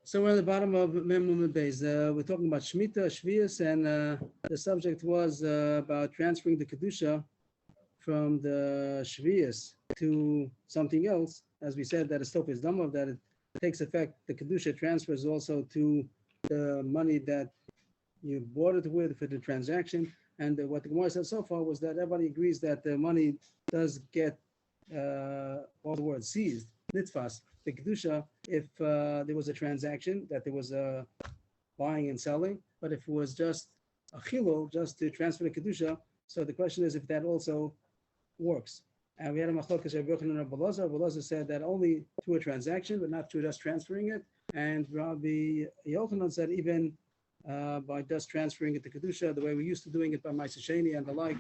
So we're at the bottom of Mem Nunat Beis. We're talking about Shemitah, Shvius, and the subject was about transferring the Kedusha from the Shvius to something else. As we said, that is Topis Damav, that it takes effect. The Kedusha transfers also to the money that you bought it with for the transaction. And what the Gemara said so far was that everybody agrees that the money does get, all the words, seized, nitzvas, the Kedusha, if there was a transaction, that there was a buying and selling. But if it was just a chilul, just to transfer the Kedusha, so the question is if that also works. And we had a machlokas Rabbi Yochanan and Rabbi Elazar. Rabbi Elazar said that only through a transaction, but not through just transferring it. And Rabbi Yochanan said even by just transferring it to Kedusha, the way we used to doing it by Ma'aseh Sheni and the like,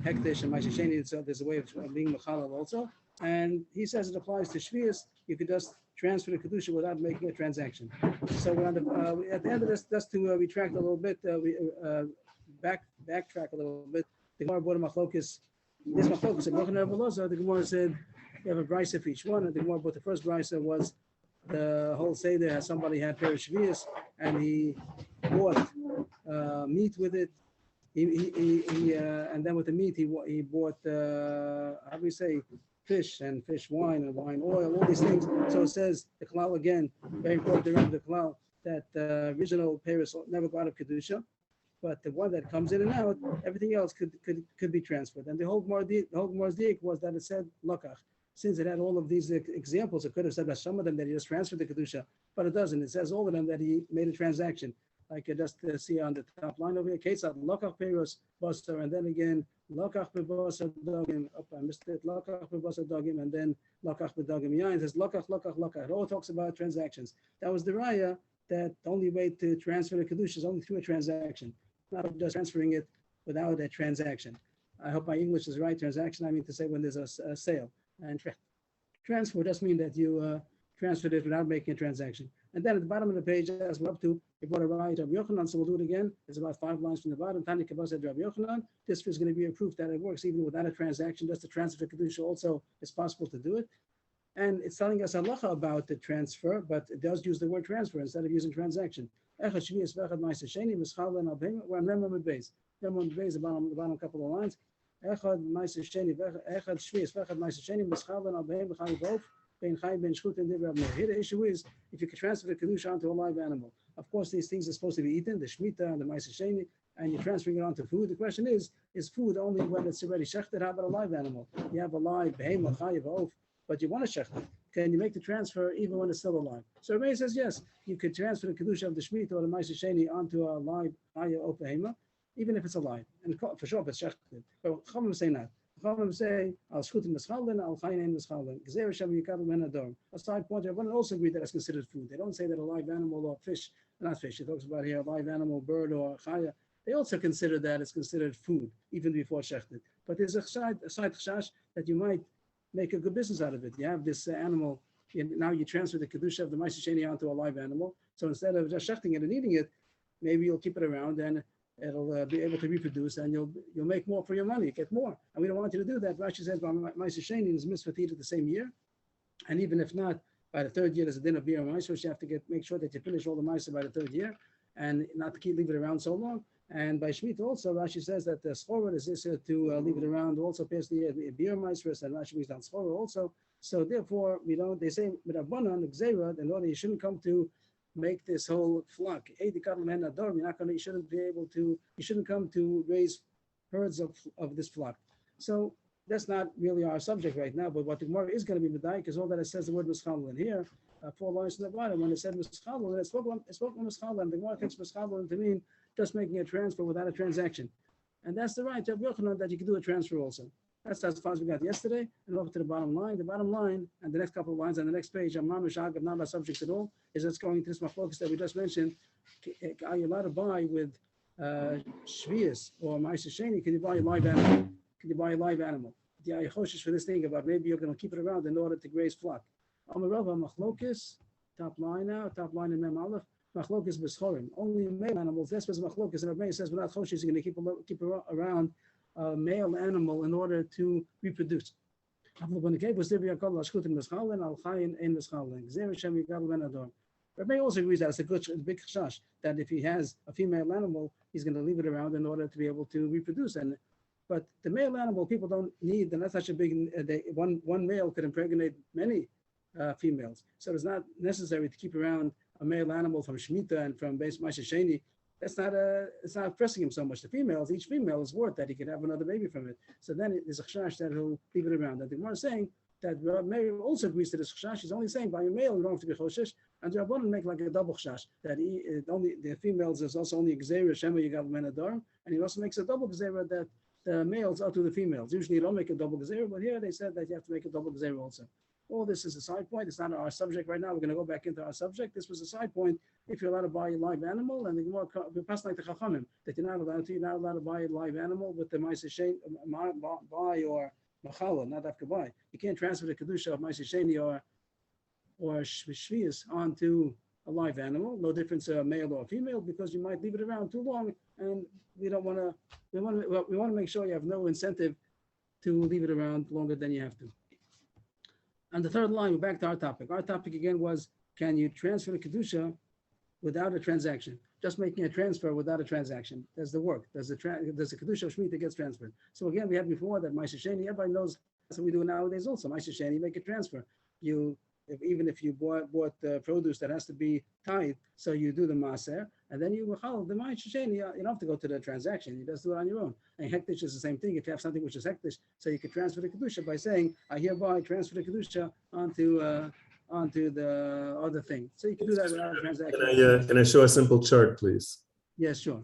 Hekdesh and Ma'aseh Sheni, so there's a way of being Mechalal also. And he says it applies to Shvius. You could just transfer the Kedusha without making a transaction. So we're on the, at the end of this, just to retract a little bit, we backtrack a little bit. The Gemara brought a machlokas. This machlokas of Yochanan and Rabbi Elazar. The Gemara said you have a brisa for each one, and the Gemara brought the first brisa was the whole seder has somebody had pair of Shvius and he bought meat with it. He and then with the meat he bought how do we say, fish and fish wine and wine oil, all these things. So it says the klal again, very important to remember the klal, that the original peiros never got a kedusha, but the one that comes in and out, everything else could be transferred. And the whole Gemara's diak was that it said lokach. Since it had all of these examples, it could have said that some of them that he just transferred the kedusha, but it doesn't. It says all of them that he made a transaction. Like you just see on the top line over here, Ketzad lokach peiros basar, and then again lokach bebasar dagim. I missed it. Lokach bebasar dagim, and then lokach bedagim yain. It says lokach. It all talks about transactions. That was the raya that the only way to transfer the kedusha is only through a transaction, not just transferring it without a transaction. I hope my English is right. Transaction, I mean to say when there's a sale. And transfer does mean that you transferred it without making a transaction. And then at the bottom of the page, as we're up to, we brought a right of Yochanan, so we'll do it again. It's about 5 lines from the bottom. Tani Kabas said Rabbi Yochanan. This is going to be a proof that it works even without a transaction. Just the transfer to Kedusha also is possible to do it. And it's telling us halacha about the transfer, but it does use the word transfer instead of using transaction. We're on Remember Beis. Remember Beis, the bottom couple of lines. Echad Ma'aseh Sheni, Echad Shvius, Echad Ma'aseh Sheni, Mischaven Albeim B'Chai Bof, Ben Chai Ben Shchut and Divrei Abner. Here the issue is if you can transfer the kedusha onto a live animal. Of course, these things are supposed to be eaten, the Shemitah and the Ma'aseh Sheni, and you're transferring it onto food. The question is food only when it's already shechted? How about a live animal? You have a live Behem Chai Bof, but you want to shecht it. Can you make the transfer even when it's still alive? So Rebbe says yes, you could transfer the kedusha of the Shemitah or the Ma'aseh Sheni onto a live Chai or Behema, even if it's alive, and for sure if it's shechted. But Chachamim say not. Chachamim say al shchutim mischalin, al chayin mischalin. Gzeir shem yikabel men ador. A side point, everyone also agree that it's considered food. They don't say that a live animal or fish, not fish. It talks about here a live animal, bird or chaya. They also consider that it's considered food even before shechted. But there's a side chash that you might make a good business out of it. You have this animal. Now you transfer the kedusha of the Ma'aseh Sheni onto a live animal. So instead of just shechting it and eating it, maybe you'll keep it around and it'll be able to reproduce, and you'll make more for your money, get more. And we don't want you to do that. Rashi says, Ma'aseh Sheni is mitzvah to eat it the same year. And even if not, by the 3rd year, there's a din of beer and mice, so you have to make sure that you finish all the mice by the 3rd year, and not to leave it around so long. And by Shemitah also, Rashi says that the schorah is this to leave it around also past the year, beer mice first, and Rashi means down schorah also. So therefore, they say, with Rabbanan, Gzeira, in order you shouldn't come to make this whole flock. You shouldn't come to raise herds of this flock. So that's not really our subject right now, but what the Gemara is going to be medayik is all that it says the word mischalin here, 4 lines from the bottom. When it said mischalin, it spoke on mischalin. The Gemara takes mischalin to mean just making a transfer without a transaction. And that's the right of Yochanan that you can do a transfer also. That's as far as we got yesterday, and over to the bottom line. The bottom line, and the next couple of lines on the next page, I'm not about subjects at all, is it's going to this focus that we just mentioned. Are you allowed to buy with Shvius or Ma'aseh Sheni? Can you buy a live animal? The Ayachoshish for this thing about maybe you're going to keep it around in order to graze flock. Amarava Machlokis, top line in Mem Aleph. Machlokis b'schorim. Only male animals. That's what Machlokis. And Rabbi says without Choshish, you're going to keep around a male animal in order to reproduce. Rashi Rabbi also agrees that it's a good, big chash, that if he has a female animal, he's going to leave it around in order to be able to reproduce. But the male animal, people don't need, they're not such a big, one male could impregnate many females. So it's not necessary to keep around a male animal from Shemitah and from Beis Ma'aseh Sheni. It's not pressing him so much. The females, each female is worth that he could have another baby from it. So then there's a chash that he'll leave it around. And the Gemara is saying that Mary also agrees to this chash. He's only saying by a male you don't have to be choshesh. And the Rabbanan make like a double chash that only the females is also only gzeira shema yigav men adorim, and he also makes a double gzeira that the males are to the females. Usually you don't make a double gzeira, but here they said that you have to make a double gzeira also. All this is a side point. It's not our subject right now. We're going to go back into our subject. This was a side point. If you're allowed to buy a live animal, and the Gemara passed like the Chachamim that you're not allowed to buy a live animal with the Ma'aseh Sheni, buy or Machala, not after buy. You can't transfer the kedusha of Ma'aseh Sheni or Shvius onto a live animal. No difference male or female, because you might leave it around too long, and we don't want to. We want to make sure you have no incentive to leave it around longer than you have to. On the third line, we're back to our topic. Our topic again was, can you transfer the Kedusha without a transaction? Just making a transfer without a transaction. Does the work? Does the Kedusha of Shemitah gets transferred? So again, we had before that Ma'aseh Sheni, everybody knows that's what we do nowadays also. Ma'aseh Sheni, you make a transfer. Even if you bought produce that has to be tied, so you do the Maaser, and then you machal the Ma'aseh Sheni, you don't have to go to the transaction. You just do it on your own. And hektish is the same thing. If you have something which is hektish, so you can transfer the kedusha by saying, I hereby transfer the kedusha onto the other thing. So you can do that without a transaction. Can I show a simple chart, please? Yes, sure.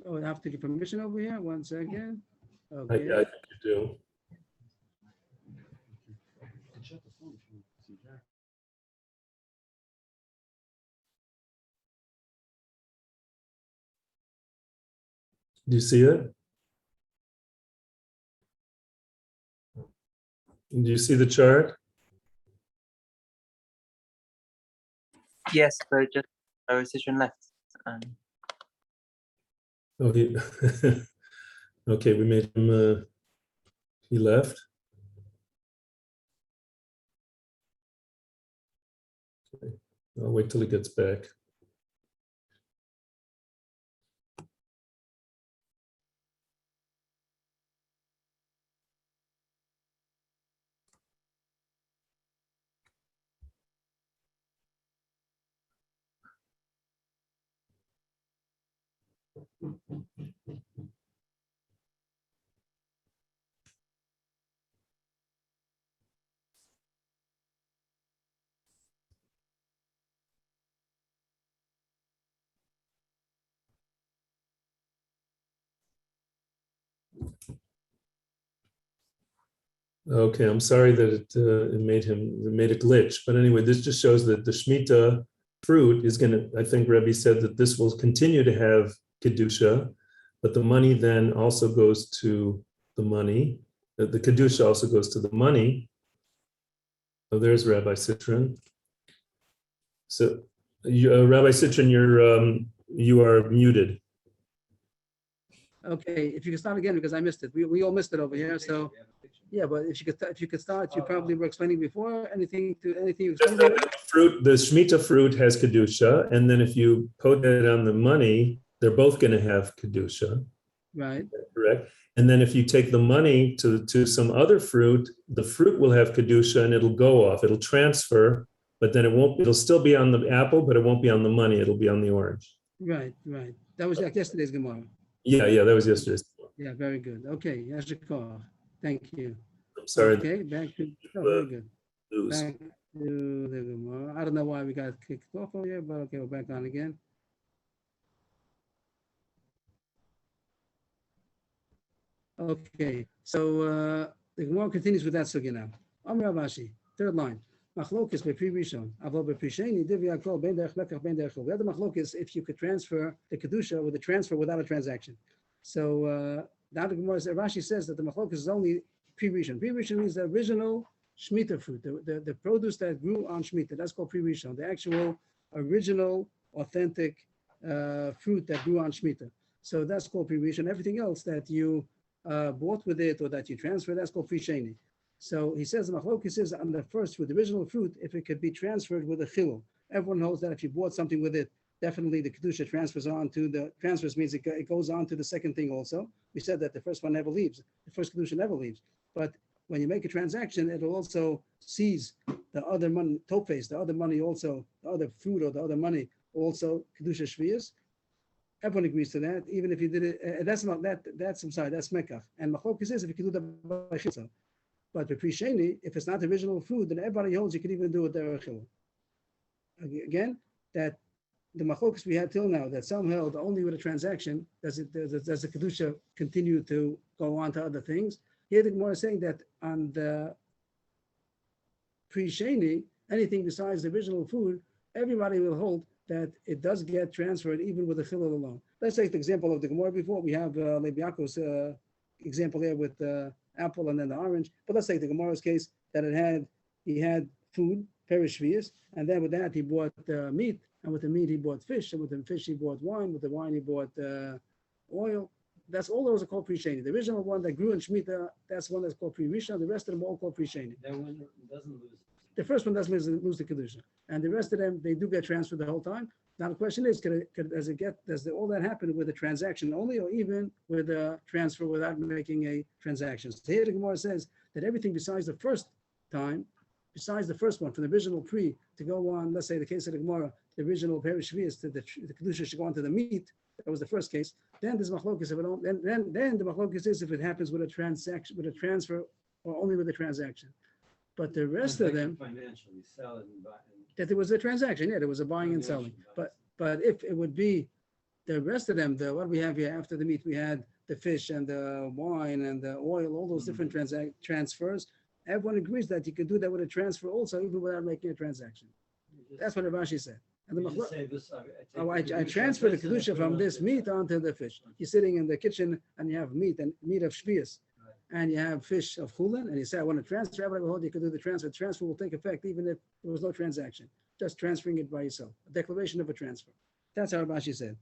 Oh, I have to get permission over here. 1 second. Okay. I think you do. Do you see it? Do you see the chart? Yes, but just a decision left. Okay. Okay, we made him, he left. Okay. I'll wait till he gets back. Okay, I'm sorry that it made a glitch, but anyway, this just shows that the Shemitah fruit is going to, I think Rebbe said that this will continue to have Kedusha, but the money then also goes to the money. The Kedusha also goes to the money. Oh, there's Rabbi Citron. So, Rabbi Citron, you are muted. Okay, if you can start again, because I missed it. We all missed it over here. So yeah, but if you could start, you probably were explaining before. Anything you explained? The Shemitah fruit has Kedusha, and then if you put it on the money, they're both going to have Kedusha. Right. Correct. And then if you take the money to some other fruit, the fruit will have Kedusha and it'll go off. It'll transfer, but then it'll still be on the apple, but it won't be on the money. It'll be on the orange. Right. That was like yesterday's Gemara. Yeah, that was yesterday's. Yeah, very good. Okay, Yashikar. Thank you. I'm sorry. Okay, back to very good. Back to the Gemara. I don't know why we got kicked off over here, but okay, we're back on again. Okay, so the Gemara continues with that sugya now. Amar Rav, third line. Machlokes bePri Rishon, Avol bePri Sheni, Div Yakol Ben Derech Lekach Ben Derech. The other machlokes if you could transfer the kedusha with a transfer without a transaction. So now the Gemara says, Rashi says that the machlokes is only Pri Rishon. Pri Rishon means the original Shemitah fruit, the produce that grew on Shemitah. That's called Pri Rishon, the actual original, authentic fruit that grew on Shemitah. So that's called Pri Rishon. Everything else that you bought with it or that you transfer, that's called Pri Sheni. So he says the machlokes is on the first fruit, the original fruit, if it could be transferred with a chilul. Everyone knows that if you bought something with it, definitely the kedusha transfers means it goes on to the second thing also. We said that the first one never leaves. The first kedusha never leaves. But when you make a transaction, it'll also seize the other money, tophes, the other money also, the other fruit or the other money also kedusha shvius. Everyone agrees to that, even if you did it. That's not that. That's I'm sorry. That's mekach. And machlokes is if you can do that by chilul. But the pre-sheni, if it's not the original food, then everybody holds you could even do it there. Again, that the machlokes we had till now, that some held only with a transaction, does the kedusha continue to go on to other things? Here the Gemara is saying that on the pre-sheni, anything besides the original food, everybody will hold that it does get transferred even with the chilul alone. Let's take the example of the Gemara before. We have Levi Yaakov's example here with the apple and then the orange. But let's take the Gemara's case that he had food, perish shvius, and then with that he bought meat, and with the meat he bought fish, and with the fish he bought wine, with the wine he bought oil. That's all those are called pre-sheni. The original one that grew in Shemitah, that's one that's called pre-rishon. The rest of them all called pre-sheni. That one doesn't lose. The first one doesn't lose the kedusha, and the rest of them they do get transferred the whole time. Now the question is, does all that happen with a transaction only, or even with a transfer without making a transaction? So here the Gemara says that everything besides the first time, besides the first one, from the original pre to go on, let's say the case of the Gemara, the original perish shvius to the kedusha should go on to the meat. That was the first case. Then there's machlokes. Then the machlokes is if it happens with a transaction, with a transfer, or only with a transaction. But the rest of them, financially sell it and buy. that there was a transaction, yeah, there was a buying and selling. But if it would be the rest of them, what we have here after the meat, we had the fish and the wine and the oil, all those different transfers. Everyone agrees that you can do that with a transfer also, even without making a transaction. That's what Rashi said. And the I transfer the kedusha from this meat onto the fish. You're sitting in the kitchen and you have meat of shvius. And you have fish of chulin, and you say, I want to transfer, everybody will hold you can do the transfer. The transfer will take effect even if there was no transaction. Just transferring it by yourself. A declaration of a transfer. That's how Rashi said.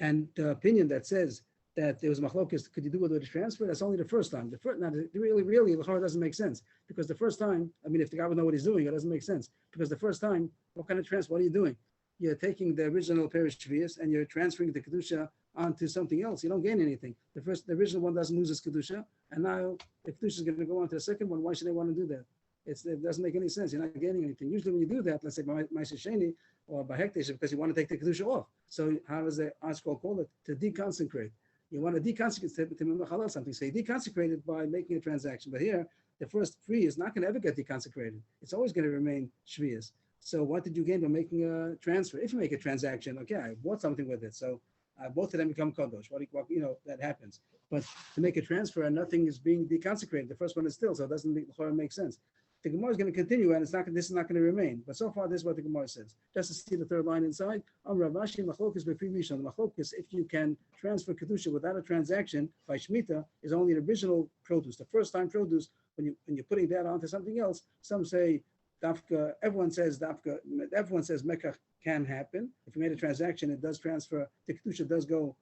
And the opinion that says that there was machlokes, could you do it with a transfer? That's only the first time. The first, now, really, the doesn't make sense. Because the first time, I mean, if the guy would know what he's doing, it doesn't make sense. Because the first time, what kind of transfer, what are you doing? You're taking the original perish shvius and you're transferring the kedusha onto something else. You don't gain anything. The original one doesn't lose its kedusha, and now the kedusha is going to go on to the second one. Why should they want to do that? It doesn't make any sense. You're not gaining anything. Usually, when you do that, let's say by Ma'aser Sheni or by Hekdesh, because you want to take the kedusha off. So how does the Ashkol call it? To deconsecrate. You want to deconsecrate to mechalel something. So you deconsecrate it by making a transaction. But here, the first free is not going to ever get deconsecrated. It's always going to remain shvius. So what did you gain by making a transfer? If you make a transaction, okay, I bought something with it. So both of them become kadosh. That happens. But to make a transfer and nothing is being deconsecrated, the first one is still, so it doesn't make sense. The Gemara is going to continue, and this is not going to remain. But so far, this is what the Gemara says. Just to see the third line inside, Rav Ashi machlokes b'pri rishon. The machlokes, if you can transfer kedusha without a transaction by shemitah, is only the original produce, the first time produce. When you're putting that onto something else, some say dafka. Everyone says mekach can happen. If you made a transaction, it does transfer. The kedusha does go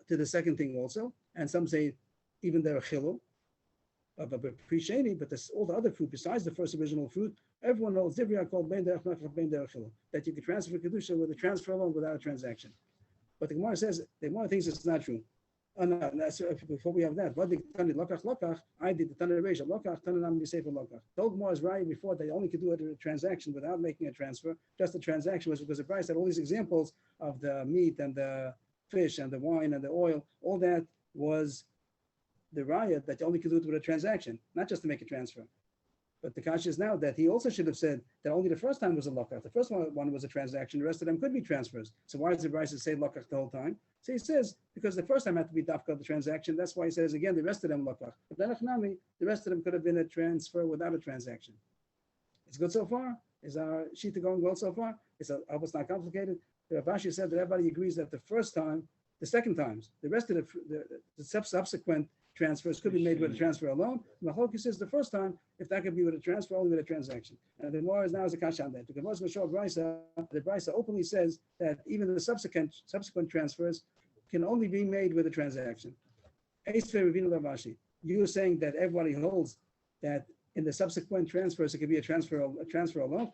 to the second thing also. And some say even the chilul. But pre-sheni, but all the other fruit besides the first original fruit, everyone knows that you can transfer kedusha with a transfer alone without a transaction. But the Gemara says the Gemara thinks it's not true. No, before we have that, what did lokach? I did the Tanna Reisha lokach. Tanna Nam Yisefah lokach. The old Gemara is right before they only could do a transaction without making a transfer. Just the transaction was because the price had all these examples of the meat and the fish and the wine and the oil. All that was the raya that you only could do it with a transaction, not just to make a transfer. But the kasha is now that he also should have said that only the first time was a lokach. The first one was a transaction. The rest of them could be transfers. So why does the Brisa say lokach the whole time? So he says because the first time had to be dafka the transaction. That's why he says again the rest of them lokach. But the rest of them could have been a transfer without a transaction. It's good so far. Is our shita going well so far? I hope it's not complicated. The Rav Ashi said that everybody agrees that the first time, the second times, the rest of the subsequent transfers could be made with a transfer alone. Machlokes says the first time, if that could be with a transfer, only with a transaction. And the Gemara is now as a kasha on that. The Gemara is going to show the Brisa openly says that even the subsequent transfers can only be made with a transaction. You're saying that everybody holds that in the subsequent transfers, it could be a transfer alone.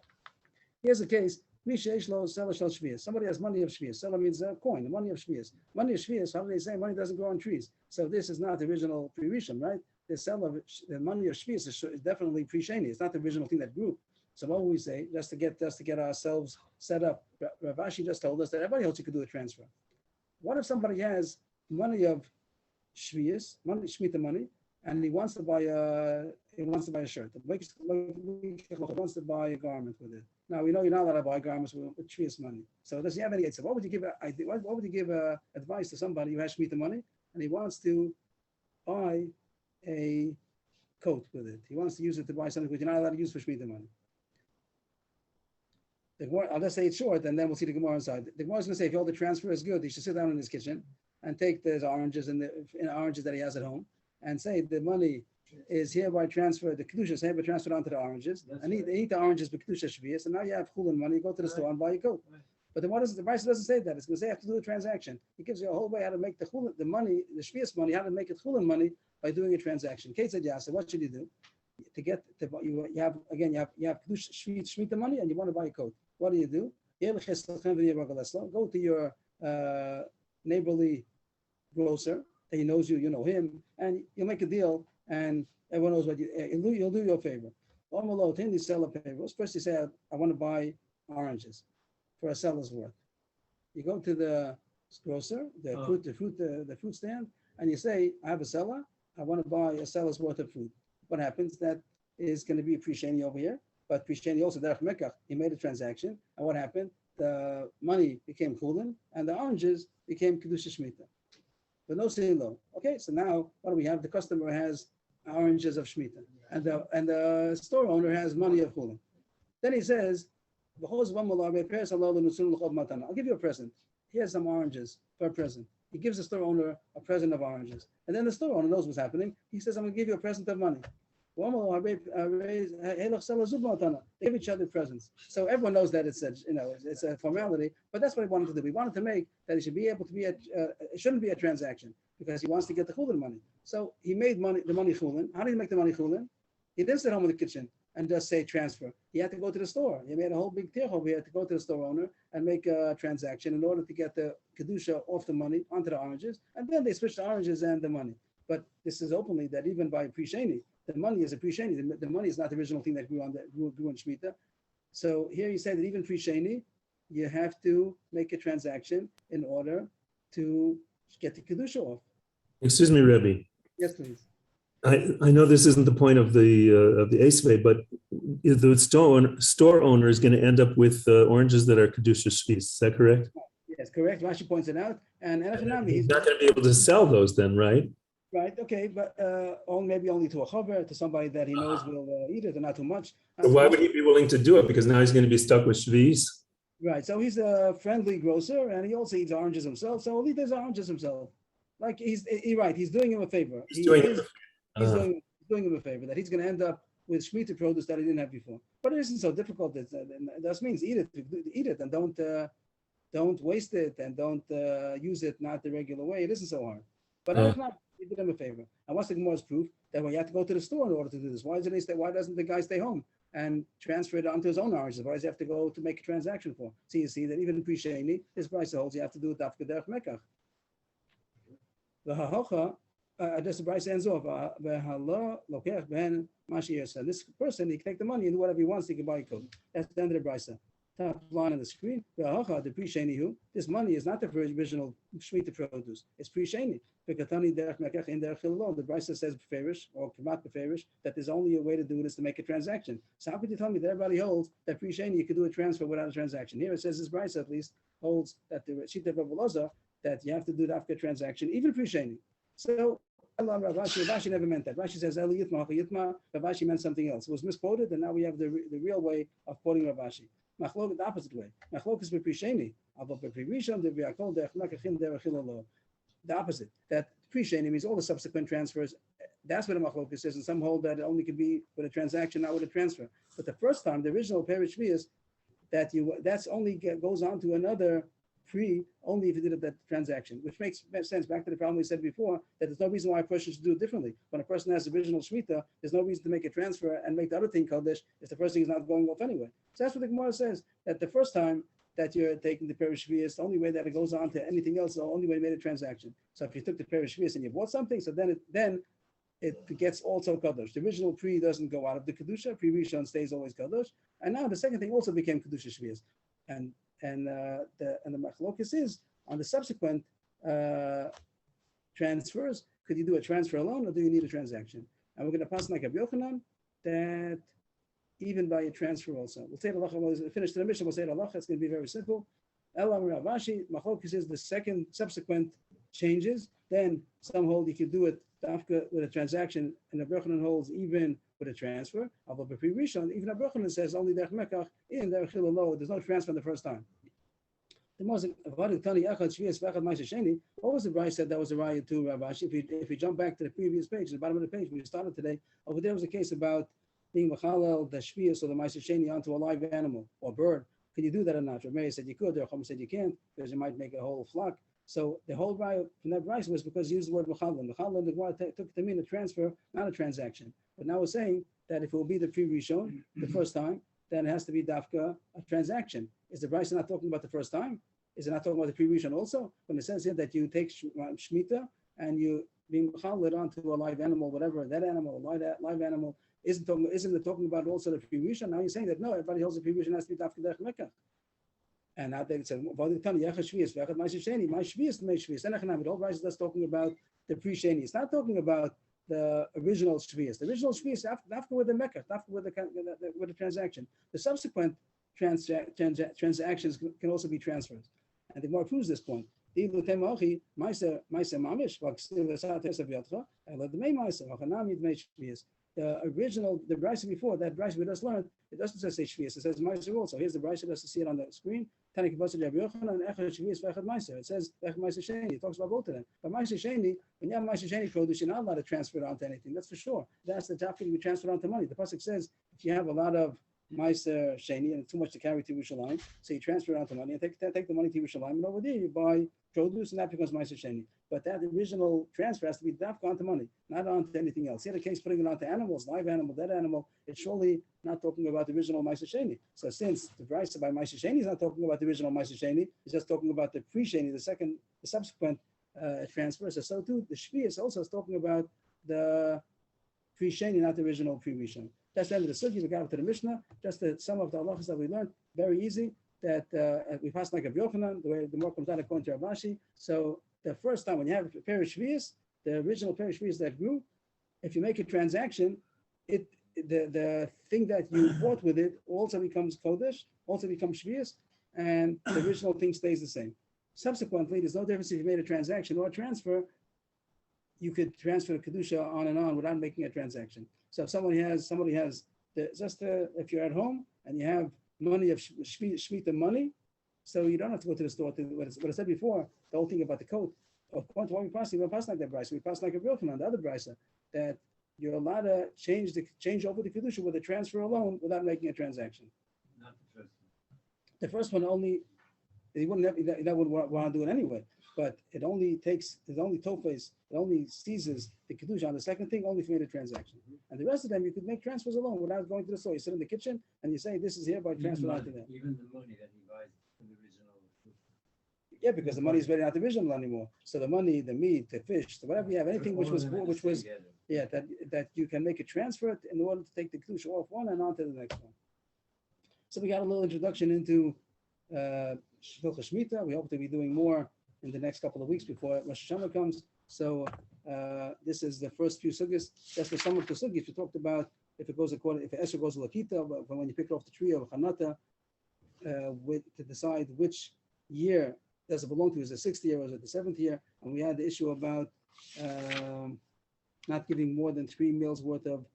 Here's a case. Somebody has money of shvius. Seller means a coin, the money of shvius. Money of shvius, how do they say money doesn't grow on trees? So this is not the original pre-rishon, right? The seller, the money of shvius is definitely pre-sheni. It's not the original thing that grew. So what would we say? Just to get ourselves set up. Rav Ashi just told us that everybody else you could do a transfer. What if somebody has money of shvius, money, shmita money, and he wants to buy a shirt. He wants to buy a garment with it. Now we know you're not allowed to buy garments with shvius money. So does he have any? So what would you give? What would you give advice to somebody who has shmita money and he wants to buy a coat with it? He wants to use it to buy something which you're not allowed to use for shmita money. I'll just say it's short, and then we'll see the Gemara inside. The Gemara is going to say if all the transfer is good, he should sit down in his kitchen and take the oranges and the oranges that he has at home, and say the money is hereby transferred. The kedusha is hereby transferred onto the oranges, and eat the oranges with kedusha shvius. And now you have chulin money. Go to the store and buy a coat. But then what does the price doesn't say that? It's going to say you have to do a transaction. It gives you a whole way how to make the chulin, the money, the shvius money, how to make it chulin money by doing a transaction. Kate said, "Yasa, what should you do to get to you have kedusha shmita money and you want to buy a coat? What do you do? Go to your neighborly grocer that he knows you, you know him, and you'll make a deal, and everyone knows what you'll do your favor. You sell a favor. First you say, I want to buy oranges for a seller's worth. You go to the grocer, the fruit stand, and you say, I have a seller, I want to buy a seller's worth of fruit. What happens? That is going to be a pre-sheni over here. But Prisheni also, derech mekach, he made a transaction, and what happened? The money became chulin, and the oranges became kedusha shmita. But no silo. Okay, so now what do we have? The customer has oranges of shmita, and the store owner has money of chulin. Then he says, "I'll give you a present. Here's some oranges for a present." He gives the store owner a present of oranges, and then the store owner knows what's happening. He says, "I'm going to give you a present of money." They give each other presents. So everyone knows that it's a formality, but that's what he wanted to do. He wanted to make that it should be able to be it shouldn't be a transaction because he wants to get the chulin money. So he made the money chulin. How did he make the money chulin? He didn't sit home in the kitchen and just say transfer. He had to go to the store. He made a whole big tirchov. He had to go to the store owner and make a transaction in order to get the kedusha off the money onto the oranges, and then they switched the oranges and the money. But this is openly that even by pre-sheni, the money is a pre-sheni. The money is not the original thing that grew in Shemitah. So here you say that even pre-sheni, you have to make a transaction in order to get the kedusha off. Excuse me, Rebbe. Yes, please. I know this isn't the point of the Esvei, but the store owner is going to end up with oranges that are kedusha shvis. Is that correct? Yes, correct. Rashi points it out, and he's not going to be able to sell those then, right? Right. Okay, but maybe only to a chaver, to somebody that he knows will eat it, and not too much. So why would he be willing to do it? Because now he's going to be stuck with shvis. Right. So he's a friendly grocer, and he also eats oranges himself. So he'll eat those oranges himself. Like he's doing him a favor. He's doing him a favor that he's going to end up with shmita produce that he didn't have before. But it isn't so difficult. That means eat it, and don't waste it, and don't use it not the regular way. It isn't so hard. But if not, he did him a favor. And what's the Gemara's proof that when you have to go to the store in order to do this? Why doesn't the guy stay home and transfer it onto his own oranges? Why does he have to go to make a transaction for? So you see that even in pre-sheni, this price holds you have to do it dafka derech mekach. The hahocha, this price ends off. This person, he can take the money and do whatever he wants. He can buy a coat. That's the end of the brisa. Top line on the screen. The pre-sheni, this money is not the original shmita produce. It's pre-sheni. The brisa says beferish or kamat beferish that there's only a way to do it is to make a transaction. So how could you tell me that everybody holds that pre-sheni you could do a transfer without a transaction? Here it says this brisa at least holds that the shita of Rav that you have to do the after transaction even pre-sheni. So Rashi never meant that. Rashi says Eli Yitma Yitma. Rashi meant something else. It was misquoted, and now we have the real way of quoting Rashi. Machlok the opposite way. Machlok is pre-sheni. The opposite. That pre-sheni means all the subsequent transfers. That's what a machlok is, and some hold that it only could be with a transaction, not with a transfer. But the first time, the original perish is that that's only goes on to another free only if you did that transaction, which makes sense. Back to the problem we said before, that there's no reason why a person should do it differently. When a person has original Shemitah, there's no reason to make a transfer and make the other thing Kodesh if the first thing is not going off anyway. So that's what the Gemara says, that the first time that you're taking the Perish Shvius, the only way that it goes on to anything else, the only way you made a transaction. So if you took the Perish Shvius and you bought something, so then it gets also Kadosh. The original pre doesn't go out of the Kedusha, pre-Rishon stays always Kadosh. And now the second thing also became Kedusha Shvius. And the Machlokes is on the subsequent transfers, could you do a transfer alone or do you need a transaction? And we're going to pass like a Yochanan that even by a transfer also. We'll say the halacha, we'll finish the mission, we'll say the halacha, it's going to be very simple. Elam Ravashi, Machlokes is the second subsequent changes. Then some hold you could do it after with a transaction, and the Yochanan holds even with a transfer. Although the pre-Rishon, even the Yochanan says only derech mekach in derech chilul, there's no transfer the first time. The most what was the Bryce said that was a raya to Ravashi? If we jump back to the previous page, the bottom of the page we started today, over there was a case about being mechalel the shvius or the ma'aser sheni onto a live animal or bird. Can you do that or not? Rav Meir said you could. The Chacham said you can't because you might make a whole flock. So the whole raya from that Bryce was because he used the word mechalel. Mechalel, the Gemara took it to mean a transfer, not a transaction. But now we're saying that if it will be the pre-Rishon the first time, then it has to be dafka a transaction. Is the Bryce not talking about the first time? Is it not talking about the pre-Rishon also? When it says here that you take Shemitah and you being mechalel onto a live animal, whatever, that animal, live animal, isn't it talking about also the pre-Rishon? Now you're saying that no, everybody holds the pre-Rishon has to be dafka derech mekach. And now they said, my shvius, and the whole Bryce is talking about the pre-sheni. It's not talking about the original shvius. The original shvius after with the mekach, after with the transaction. The subsequent transactions can also be transfers. And the Gemara proves this point. The original, the Bryce before, that Bryce we just learned, it doesn't just say Shvius, it says Meiser also. Here's the Bryce, it doesn't see it on the screen. It says Echad Meiser Sheni. It talks about both of them. But Meiser Sheni, when you have Meiser Sheni produce, you're not allowed to transfer it onto anything. That's for sure. That's the topic we transfer onto money. The pasuk says if you have a lot of Meiser Sheni and it's too much to carry to Yerushalayim, so you transfer it onto money and take the money to Yerushalayim, and over there you buy produce and that becomes Meiser Sheni. But that original transfer has to be dafka onto money, not onto anything else. Here the case putting it onto animals, live animal, dead animal, it's surely not talking about the original Meiser Sheni. So since the Bryce by Meiser Sheni is not talking about the original Meiser Sheni, it's just talking about the pre-Sheni, the subsequent transfer. So too, the Shvius also is talking about the pre-Sheni, not the original pre-Rishon. That's the end of the sugi. We got up to the Mishnah. Just some of the halachas that we learned, very easy. That we passed like a Yochanan, the way the more comes out according to Ravashi. So the first time when you have a Perish Shvius, the original Perish Shvius that grew, if you make a transaction, the thing that you bought with it also becomes Kodesh, also becomes Shvius, and the original thing stays the same. Subsequently, there's no difference if you made a transaction or a transfer. You could transfer Kedusha on and on without making a transaction. So if somebody has if you're at home and you have money of Shemitah money, so you don't have to go to the store. What I said before, the whole thing about the coat. According to what we pass like that Bryce. We pass like a Yochanan on the other Bryce, that you're allowed to change over the Kedusha with a transfer alone without making a transaction. Not the first one. The first one only, he wouldn't want to do it anyway. But it only seizes the Kedusha on the second thing only if you made a transaction. And the rest of them, you could make transfers alone without going to the store. You sit in the kitchen and you say, this is hereby transferred onto them. Even the money that he buys from the original. Yeah, because the money is really not the original anymore. So the money, the meat, the fish, whatever you have, anything which was, that you can make a transfer in order to take the Kedusha off one and onto the next one. So we got a little introduction into Hilchos Shemitah. We hope to be doing more in the next couple of weeks before Rosh Hashanah comes. So this is the first few sugis. That's for some of the sugis we talked about. If Esher goes to Lakita, but when you pick it off the tree of Chanata, to decide which year does it belong to, is it the 6th year or is it the 7th year? And we had the issue about not giving more than 3 meals worth of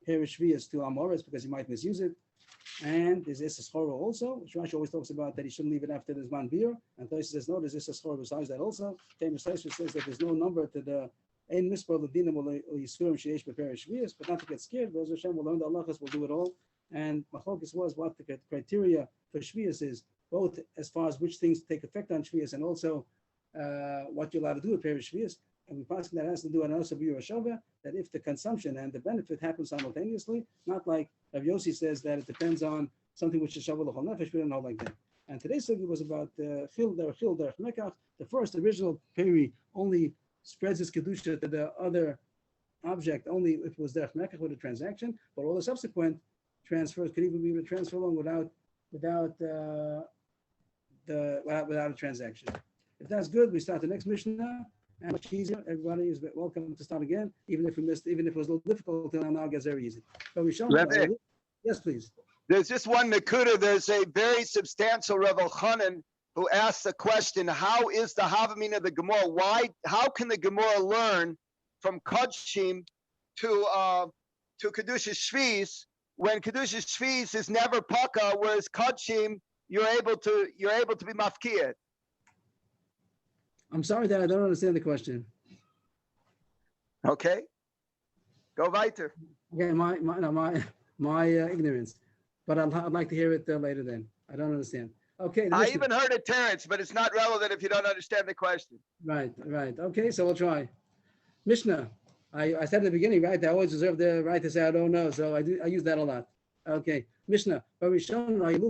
Perish Shvius to Amoris because he might misuse it. And there's Issa Schora also, which Rashi always talks about that he shouldn't leave it after the Zman Bir. And Tosfos says no, there's Issa Schora besides that also. Famous Tosfos says that there's no number to the Ein Mispar L'Dinim or Yisurim Sheish B'Perish Shvius, but not to get scared. Hashem will learn the halachas, will do it all. And Machlokes was what the criteria for Shvius is. both as far as which things take effect on Shvius and also what you're allowed to do with Perish Shvius. And we pass that has to do an also Shova, that if the consumption and the benefit happen simultaneously, not like Rav Yossi says that it depends on something which is Shavuot L'chol Nefesh, we don't know like that. And today's sugi was about the Chil Derech Mekach. The first original Peri only spreads its kedusha to the other object only if it was Derech Mekach with a transaction, but all the subsequent transfers could even be able to transfer along without a transaction. If that's good, we start the next Mishnah. And much easier. Everybody is welcome to start again, even if we missed, even if it was a little difficult. Till now, it gets very easy. But we show. Yes, please. There's just one Nakuda. There's a very substantial Rav Elchanan who asks the question: how is the Havamina of the Gemara? How can the Gemara learn from Kodshim to Kedushas Shvius when Kedushas Shvius is never Paka, whereas Kodshim you're able to be Mafkiyat? I'm sorry that I don't understand the question. Okay, go weiter. Okay, my ignorance, but I'd like to hear it later. Then I don't understand. Okay, I even heard it, Terrence, but it's not relevant if you don't understand the question. Right. Okay, so we'll try. Mishnah. I said at the beginning, right? I always reserve the right to say I don't know, so I use that a lot. Okay, Mishnah. Originally, the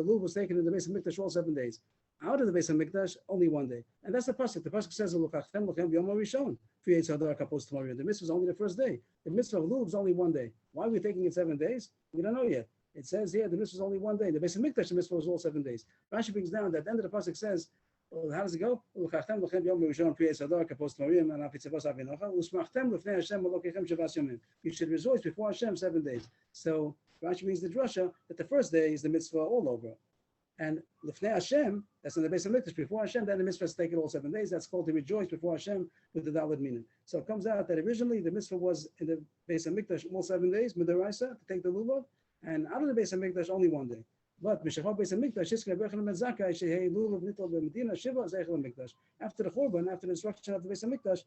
lulav was taken in the base of Mikdash all 7 days. Out of the base of Mikdash, only 1 day. And that's the pasuk. The pasuk says, the mitzvah is only the first day. The mitzvah of lulav is only 1 day. Why are we taking it 7 days? We don't know yet. It says here the mitzvah is only 1 day. The base of Mikdash, the mitzvah was all 7 days. Rashi brings down that at the end of the pasuk says, well, how does it go? You should rejoice before Hashem 7 days. So Rashi means the drasha that the first day is the mitzvah all over. And Lifnei Hashem, that's in the base of Mikdash, before Hashem, then the mitzvah is taken all 7 days. That's called to rejoice before Hashem with the Daled Minim. So it comes out that originally the mitzvah was in the base of Mikdash all 7 days, Midaraisa, to take the lulav, and out of the base of Mikdash only 1 day. But Mishachar base of Mikdash, after the Churban, after the destruction of the base of Mikdash,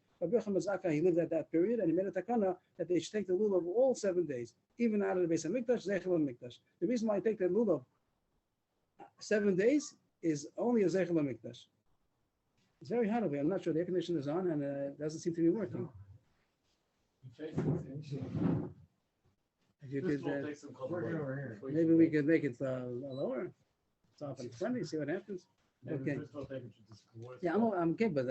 he lived at that period, and he made a takana that they should take the lulav all 7 days, even out of the base of Mikdash, Zeichel Mikdash. The reason why I take the lulav 7 days is only a Zeichel Mikdash. It's very hot over here. I'm not sure the air conditioner is on and it doesn't seem to be working. If you could, maybe we could make it lower. It's off and friendly, see what happens. Okay. Yeah, I'm okay, but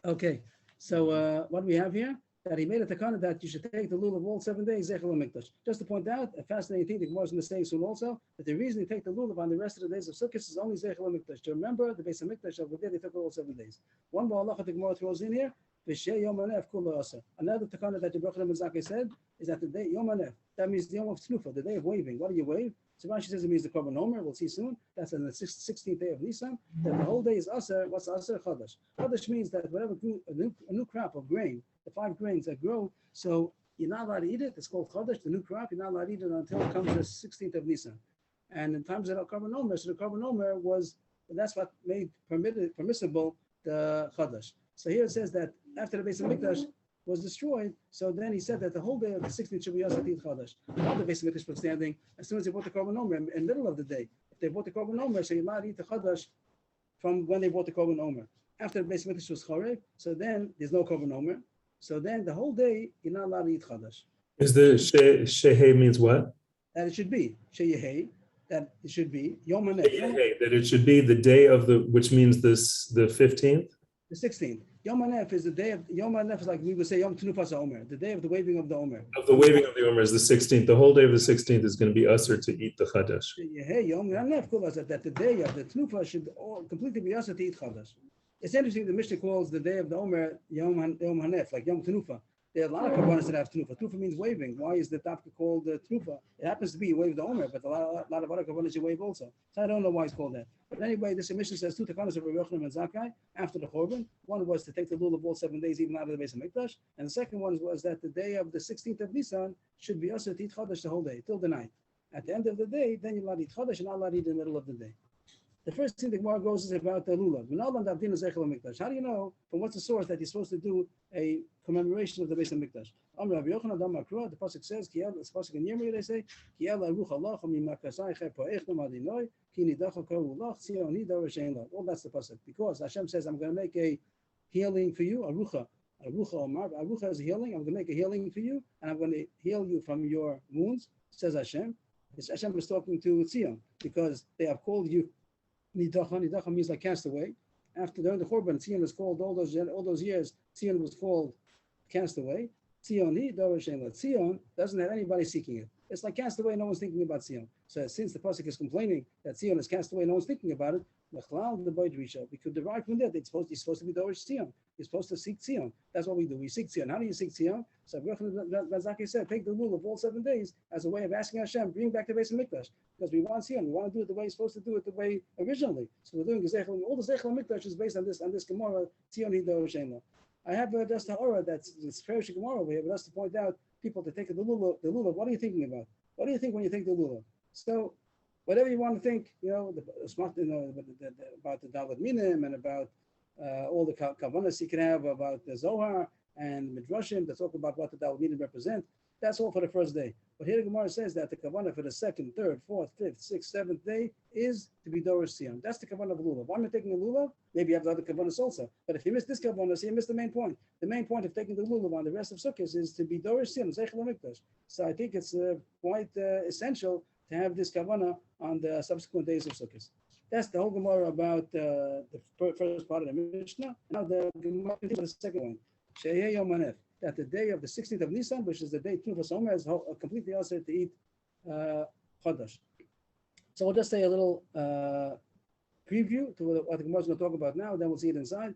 okay. So what do we have here? That he made a takana that you should take the lulav of all 7 days, Zeichel Mikdash. Just to point out, a fascinating thing, the Gemara is going to say soon also, that the reason they take the lulav on the rest of the days of Sukkot is only Zeichel Mikdash. To remember, the base of Mikdash of the day, they took it all 7 days. One more halacha the Gemara throws in here, another takana that the Yochanan ben Zakkai said is that the day Yom Hanef, that means the Yom of Tnufa, the day of waving. What do you wave? So Rashi says it means the Korban Omer. We'll see soon. That's on the 16th day of Nisan. That the whole day is Aser. What's Aser? Chadash. Chadash means that whatever a new crop of grain, the 5 grains that grow, so you're not allowed to eat it. It's called Chadash, the new crop. You're not allowed to eat it until it comes to the 16th of Nisan. And in times of the Korban Omer, so the Korban Omer that's what made permissible the Chadash. So here it says that after the base of Mikdash was destroyed, so then he said that the whole day of the 16th should be Yasat Eid Chadash. While the base of Mikdash was standing, as soon as they brought the Korban Omer in the middle of the day, if they brought the Korban Omer, so you're allowed to eat the Chadash from when they brought the Korban Omer. After the base of Mikdash was Chorev, so then there's no Korban Omer. So then the whole day, you're not allowed to eat Chadash. Is the Shehei means what? That it should be. Sheyehei, that it should be. Yom Hanef. That it should be the day of which means the 15th? The 16th. Yom Hanef is the day of, Yom Hanef is like we would say Yom Tenufas Omer, the day of the waving of the Omer. Of the waving of the Omer is the 16th. The whole day of the 16th is going to be usher to eat the Chadash. Yom Hanef, that the day of the Tenufa should all completely be usher to eat Chadash. It's interesting the Mishnah calls the day of the Omer Yom Hanef, like Yom Tenufa. There are a lot of Kabbalas that have Tenufa. Tenufa means waving. Why is the Tafka called Tenufa? It happens to be you wave the Omer, but a lot of other Kabbalas you wave also. So I don't know why it's called that. But anyway, this Mishnah says 2 Takanas of Rabbi Yochanan and Zakkai after the Churban. One was to take the lulav all 7 days, even out of the base of Mikdash. And the second one was that the day of the 16th of Nisan should be also to eat Chadash the whole day, till the night. At the end of the day, then you're allowed to eat Chadash and not allowed to eat in the middle of the day. The first thing the Gemara goes is about the lulav. How do you know from what's the source that you're supposed to do a commemoration of the base of Mikdash? Rabbi Yochanan Dam Makruah, the pasuk says, "Kiel." It's pasuk in Yirmiyah. They say, "Kiel aruch Allah mimakasai chepoech nomadinoi ki nidacha karulach tzioni dorashein lo." Well, that's the pasuk because Hashem says, "I'm going to make a healing for you." Arucha Omar. Arucha is healing. I'm going to make a healing for you, and I'm going to heal you from your wounds. Says Hashem. Hashem was talking to Tzion because they have called you nidacha. Nidacha means like castaway. After during the Churban, Tzion was called all those years. Tzion was called castaway. Tzioni dorashein lo. Tzion doesn't have anybody seeking it. It's like castaway. No one's thinking about Tzion. So since the pasuk is complaining that Tzion is castaway, no one's thinking about it. We could derive from that. He's supposed to be Dorish Tzion. You're supposed to seek Tzion. That's what we do. We seek Tzion. How do you seek Tzion? So Razaki said, take the rule of all 7 days as a way of asking Hashem, bring back the Beis Hamikdash. Because we want Tzion. We want to do it the way you're supposed to do it the way originally. So we're doing all the Zechel Hamikdash is based on this Gemara, Tzion Hi Dorish Lo. I have just a aura that's fair Gemara over here, but that's to point out people to take the lulav. What are you thinking about? What do you think when you think the lulav? So whatever you want to think, about the David Minim and about all the kavanas you can have about the Zohar and Midrashim that talk about what the David Minim represent. That's all for the first day. But here the Gemara says that the kavanah for the second, third, fourth, fifth, sixth, seventh day is to be Dorish Tzion. That's the kavanah of lulav. Why am I taking a lulav? Maybe you have the other kavanas also. But if you miss this kavanah, so you miss the main point. The main point of taking the lulav on the rest of Sukkot is to be Dorish Tzion, Zechel HaMikdash. So I think it's quite essential to have this kavanah on the subsequent days of Sukkot. That's the whole Gemara about the first part of the Mishnah. Now the Gemara continues the second one. Sheyeh Yom Hanef. That the day of the 16th of Nisan, which is the day Tnufas Omer, is completely also to eat Chodesh. So we'll just say a little preview to what the Gemara is going to talk about now, then we'll see it inside.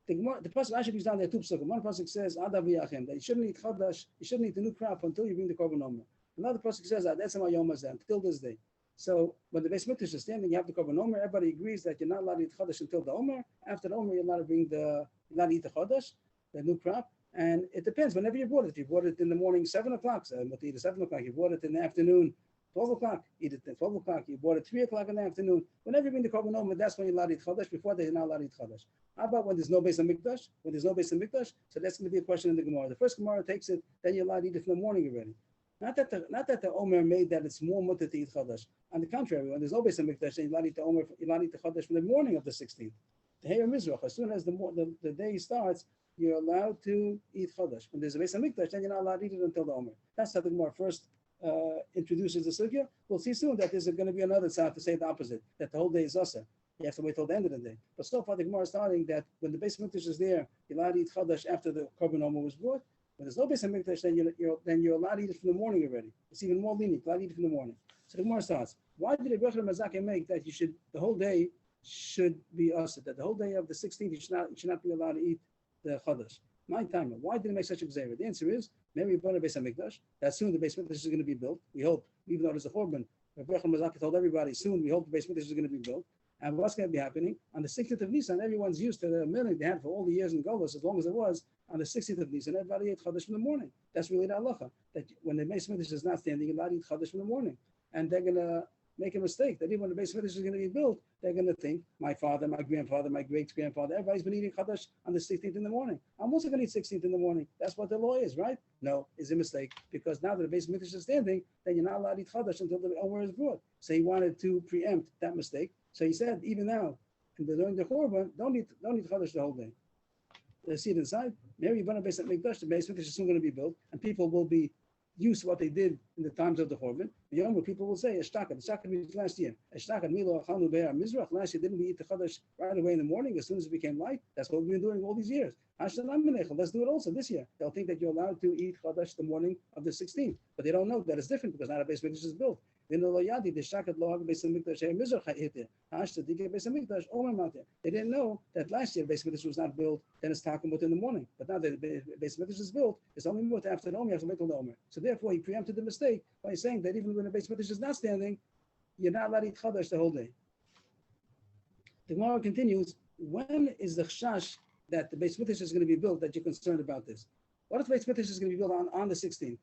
The pasuk actually goes down there two psukim. One pasuk says Adav Yachim, that you shouldn't eat Chodesh, you shouldn't eat the new crop until you bring the Korban Omer. Another pasuk says that that's my Yom Hazeh, until this day. So when the Beis Mikdash is standing, you have the Korban Omer. Everybody agrees that you're not allowed to eat Chodesh until the Omer. After the Omer, you're allowed to eat the Chodesh, the new crop. And it depends whenever you bought it. If you bought it in the morning, 7 o'clock, so eat at 7 o'clock. You bought it in the afternoon, 12 o'clock, eat it at 12 o'clock. You bought it 3 o'clock in the afternoon. Whenever you bring the Korban Omer, that's when you're allowed to eat Chodesh. Before that, you're not allowed to eat Chodesh. How about when there's no Beis Hamikdash? When there's no Beis Hamikdash, so that's going to be a question in the Gemara. The first Gemara takes it, then you're allowed to eat it from the morning already. Not that the Omer made that it's more mutter to eat Chodesh. On the contrary, when there's no Beis Hamikdash, then you're allowed to eat the Omer, you're allowed to eat the Chodesh from the morning of the 16th. The Heir Mizrach, as soon as the day starts, you're allowed to eat Chodesh. When there's a Beis Hamikdash, then you're not allowed to eat it until the Omer. That's how the Gemara first introduces the sugya. We'll see soon that there's going to be another side to say the opposite, that the whole day is Asa. You have to wait till the end of the day. But so far, the Gemara is starting that when the Beis Hamikdash is there, you're allowed to eat Chodesh after the Korban Omer was brought. When there's no Beis Hamikdash, then you're allowed to eat it from the morning already. It's even more lenient. You're allowed to eat it from the morning. So the Gemara starts. Why did Rebbe Yochanan Mazaki make that the whole day should be Asa? That the whole day of the 16th, you should not be allowed to eat the Chodesh. My time. Why did it make such a gzeira? The answer is maybe we a Beis Hamikdash. That soon the Beis Hamikdash is going to be built. We hope, even though there's a Churban. Rebbe Yochanan Mazaki told everybody soon. We hope the Beis Hamikdash is going to be built. And what's going to be happening on the 16th of Nisan? Everyone's used to the milling they had for all the years in Golos, as long as it was on the 16th of Nisan. Everybody ate Chodesh from the morning. That's really the halacha. That when the Beis Hamikdash is not standing, you're allowed to eat Chodesh from the morning. And they're going to make a mistake that even when the Beis Hamikdash is going to be built, they're going to think, my father, my grandfather, my great-grandfather, everybody's been eating Chodesh on the 16th in the morning. I'm also going to eat 16th in the morning. That's what the law is, right? No, it's a mistake. Because now that the Beis Hamikdash is standing, then you're not allowed to eat Chodesh until the Omer is brought. So he wanted to preempt that mistake. So he said, even now, during the Churban, don't eat Chodesh the whole day. Let's see it inside. Maybe you're going to Beis Hamikdash, the Beis Hamikdash is soon going to be built, and people will be used to what they did in the times of the Churban. The Yom people will say, Eshtaka. The Eshtaka means last year. Eshtaka milo achanu be'ar mizrach. Last year, didn't we eat the Chodesh right away in the morning as soon as it became light? That's what we've been doing all these years. Let's do it also this year. They'll think that you're allowed to eat Chodesh the morning of the 16th, but they don't know that it's different because not a Beis Hamikdash is built. They didn't know that last year Beis Hamikdash was not built, then it's talking about in the morning. But now that Beis Hamikdash is built, it's only moved after the Omer, you have to wait till the Omer. So therefore, he preempted the mistake by saying that even when the Beis Hamikdash is not standing, you're not allowed to eat Chodesh the whole day. The Gemara continues, when is the chash that the Beis Hamikdash is going to be built that you're concerned about this? What if the Beis Hamikdash is going to be built on the 16th?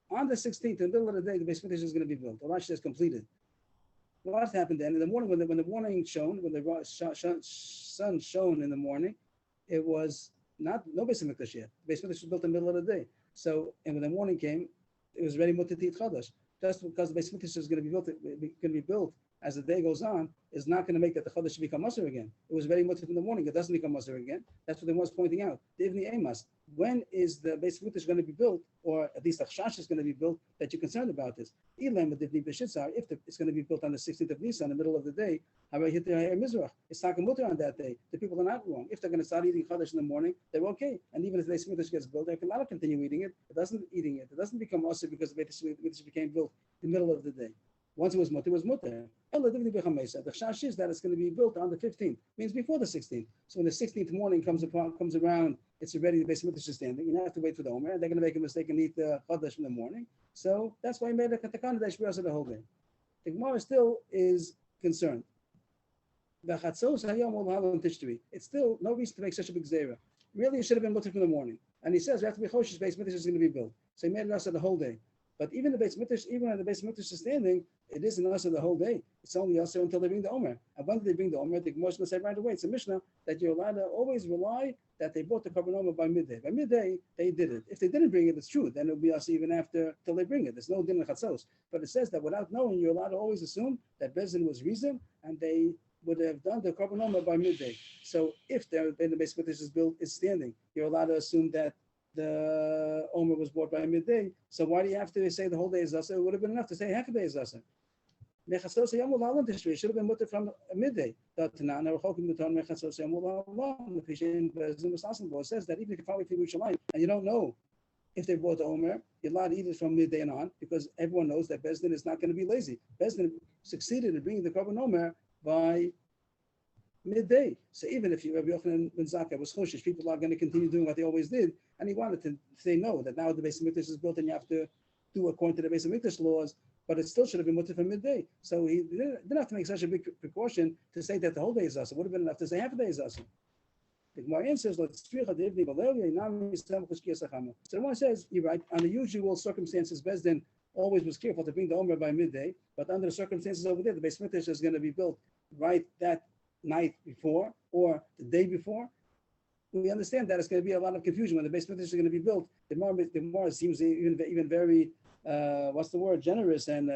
On the 16th, in the middle of the day, the Beis Hamikdash is going to be built. The Rashi is completed. What happened then? In the morning, when the morning shone, when the sun shone in the morning, it was no Beis Hamikdash yet. The Beis Hamikdash was built in the middle of the day. So, and when the morning came, it was ready mutter to eat chadash. Just because the Beis Mikdash is going to be built as the day goes on, is not going to make that the chadash should become musr again. It was ready mutter in the morning. It doesn't become musr again. That's what they was pointing out. The Ivni Amos. When is the Beis Mikdash going to be built, or at least the chash is going to be built, that you're concerned about this? Elam with the Ivni B'Shitzar, if it's going to be built on the 16th of Nisan, in the middle of the day, it's not mutter on that day. The people are not wrong. If they're going to start eating chadash in the morning, they're okay. And even if the Beis Mikdash gets built, they can not continue eating it. It doesn't become musr because the Beis Mikdash became built in the middle of the day. Once it was mutter, it was mutter. The chash is that it's going to be built on the 15th, means before the 16th. So when the 16th morning comes around, it's already the Beis Mikdash is standing. You don't have to wait for the Omer. They're going to make a mistake and eat the chadash in the morning. So that's why he made a katakana that should be also the whole day. The Gemara still is concerned. It's still no reason to make such a big zera. Really, it should have been mutter from the morning. And he says, after Bechoshish, Beis Mikdash is going to be built. So he made it also the whole day. But even the Beis Mikdash, even when the Beis Mikdash is standing, it isn't also the whole day. It's only also until they bring the Omer. And when they bring the Omer, the Gemara will say right away, it's a Mishnah that you're allowed to always rely that they brought the Korban Omer by midday. By midday, they did it. If they didn't bring it, it's true. Then it'll be also even after, till they bring it. There's no din in chatzos. But it says that without knowing, you're allowed to always assume that Bezin was reason, and they would have done the Korban Omer by midday. So if the Beis Mikdash is standing, you're allowed to assume that the Omer was bought by midday. So why do you have to say the whole day is Asa? It would have been enough to say half a day is Asa. It should have been mutter from midday. It says that even if you follow through Yerushalayim and you don't know if they bought the Omer, you're allowed to eat it from midday and on, because everyone knows that Bezdin is not going to be lazy. Bezdin succeeded in bringing the Korban Omer by midday. So even if Rabbi Yochanan ben Zakkai was choshish, people are going to continue doing what they always did, and he wanted to say no, that now the Beis Mikdash is built and you have to do according to the Beis Mikdash laws, but it still should have been mutter from midday. So he didn't have to make such a big precaution to say that the whole day is us. It would have been enough to say half a day is us. The Gemara answers, so the one says, you're right, under usual circumstances, Bezdin always was careful to bring the Omer by midday, but under the circumstances over there, the Beis Mikdash is going to be built right that night before or the day before. We understand that it's going to be a lot of confusion when the Beis Mikdash is going to be built. The more seems even very generous and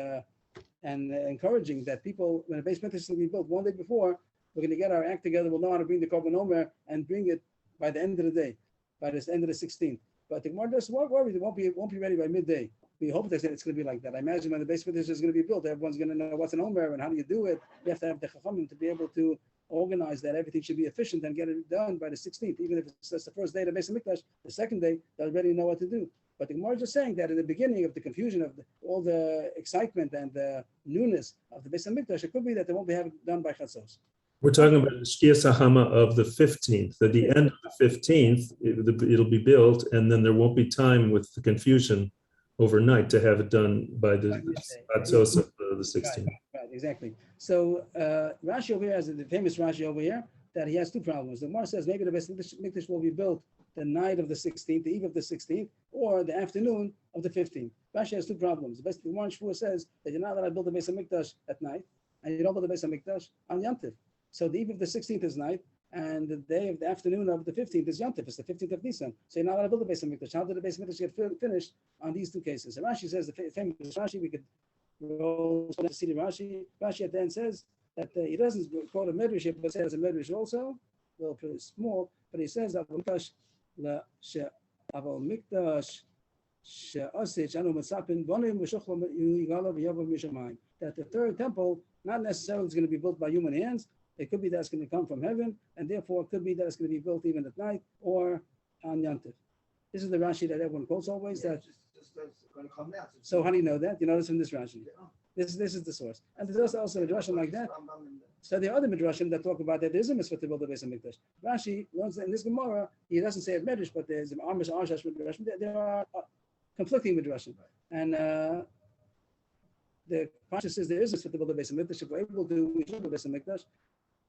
encouraging that people, when the Beis Mikdash is going to be built one day before, we're going to get our act together. We'll know how to bring the Korban Omer and bring it by the end of the day, by the end of the 16th. But the Gemara doesn't worry; it won't be ready by midday. We hope that it's going to be like that. I imagine when the Beis Mikdash is going to be built, everyone's going to know what's an Omer and how do you do it. You have to have the Chachamim to be able to organize that everything should be efficient and get it done by the 16th. Even if it's the first day of the Beis Mikdash, the second day, they already know what to do. But the Gemara is just saying that in the beginning of the confusion of all the excitement and the newness of the Beis Mikdash, it could be that they won't be having done by Chatzos. We're talking about the Shkia Sahama of the 15th. At the end of the 15th, it'll be built, and then there won't be time with the confusion overnight to have it done by the Chatzos of the 16th. Right, exactly. So Rashi over here has the famous Rashi over here that he has two problems. The Gemara says maybe the Beis Mikdash will be built the night of the 16th, the eve of the 16th, or the afternoon of the 15th. Rashi has two problems. The Gemara in Shvuah says that you're not allowed to build the Beis Mikdash at night, and you don't build the Beis Mikdash on Yom Tov. So the eve of the 16th is night, and the day of the afternoon of the 15th is Yom Tov. It's the 15th of Nisan. So you're not allowed to build the Beis Mikdash. How did the Beis Mikdash get finished on these two cases? And Rashi says, the famous Rashi, we could go to see the Rashi. Rashi at the end says that he doesn't quote a medrash, but says a medrash also, a little pretty small, but he says that the third temple not necessarily is going to be built by human hands. It could be that it's going to come from heaven, and therefore it could be that it's going to be built even at night or on Yom Tov. This is the Rashi that everyone quotes always. That. So how do you know that? You know this from this Rashi. This is the source. And there's also a midrashim like that. So there are other midrashim that talk about that there is a mitzvah to build the Beis Mikdash. Rashi learns that in this Gemara, he doesn't say a midrash, but there's an Amish Arshash midrashim. There are conflicting midrashim. And the Pasha says there is a mitzvah to build the Beis Mikdash. If we're able to, we should build the Beis Mikdash.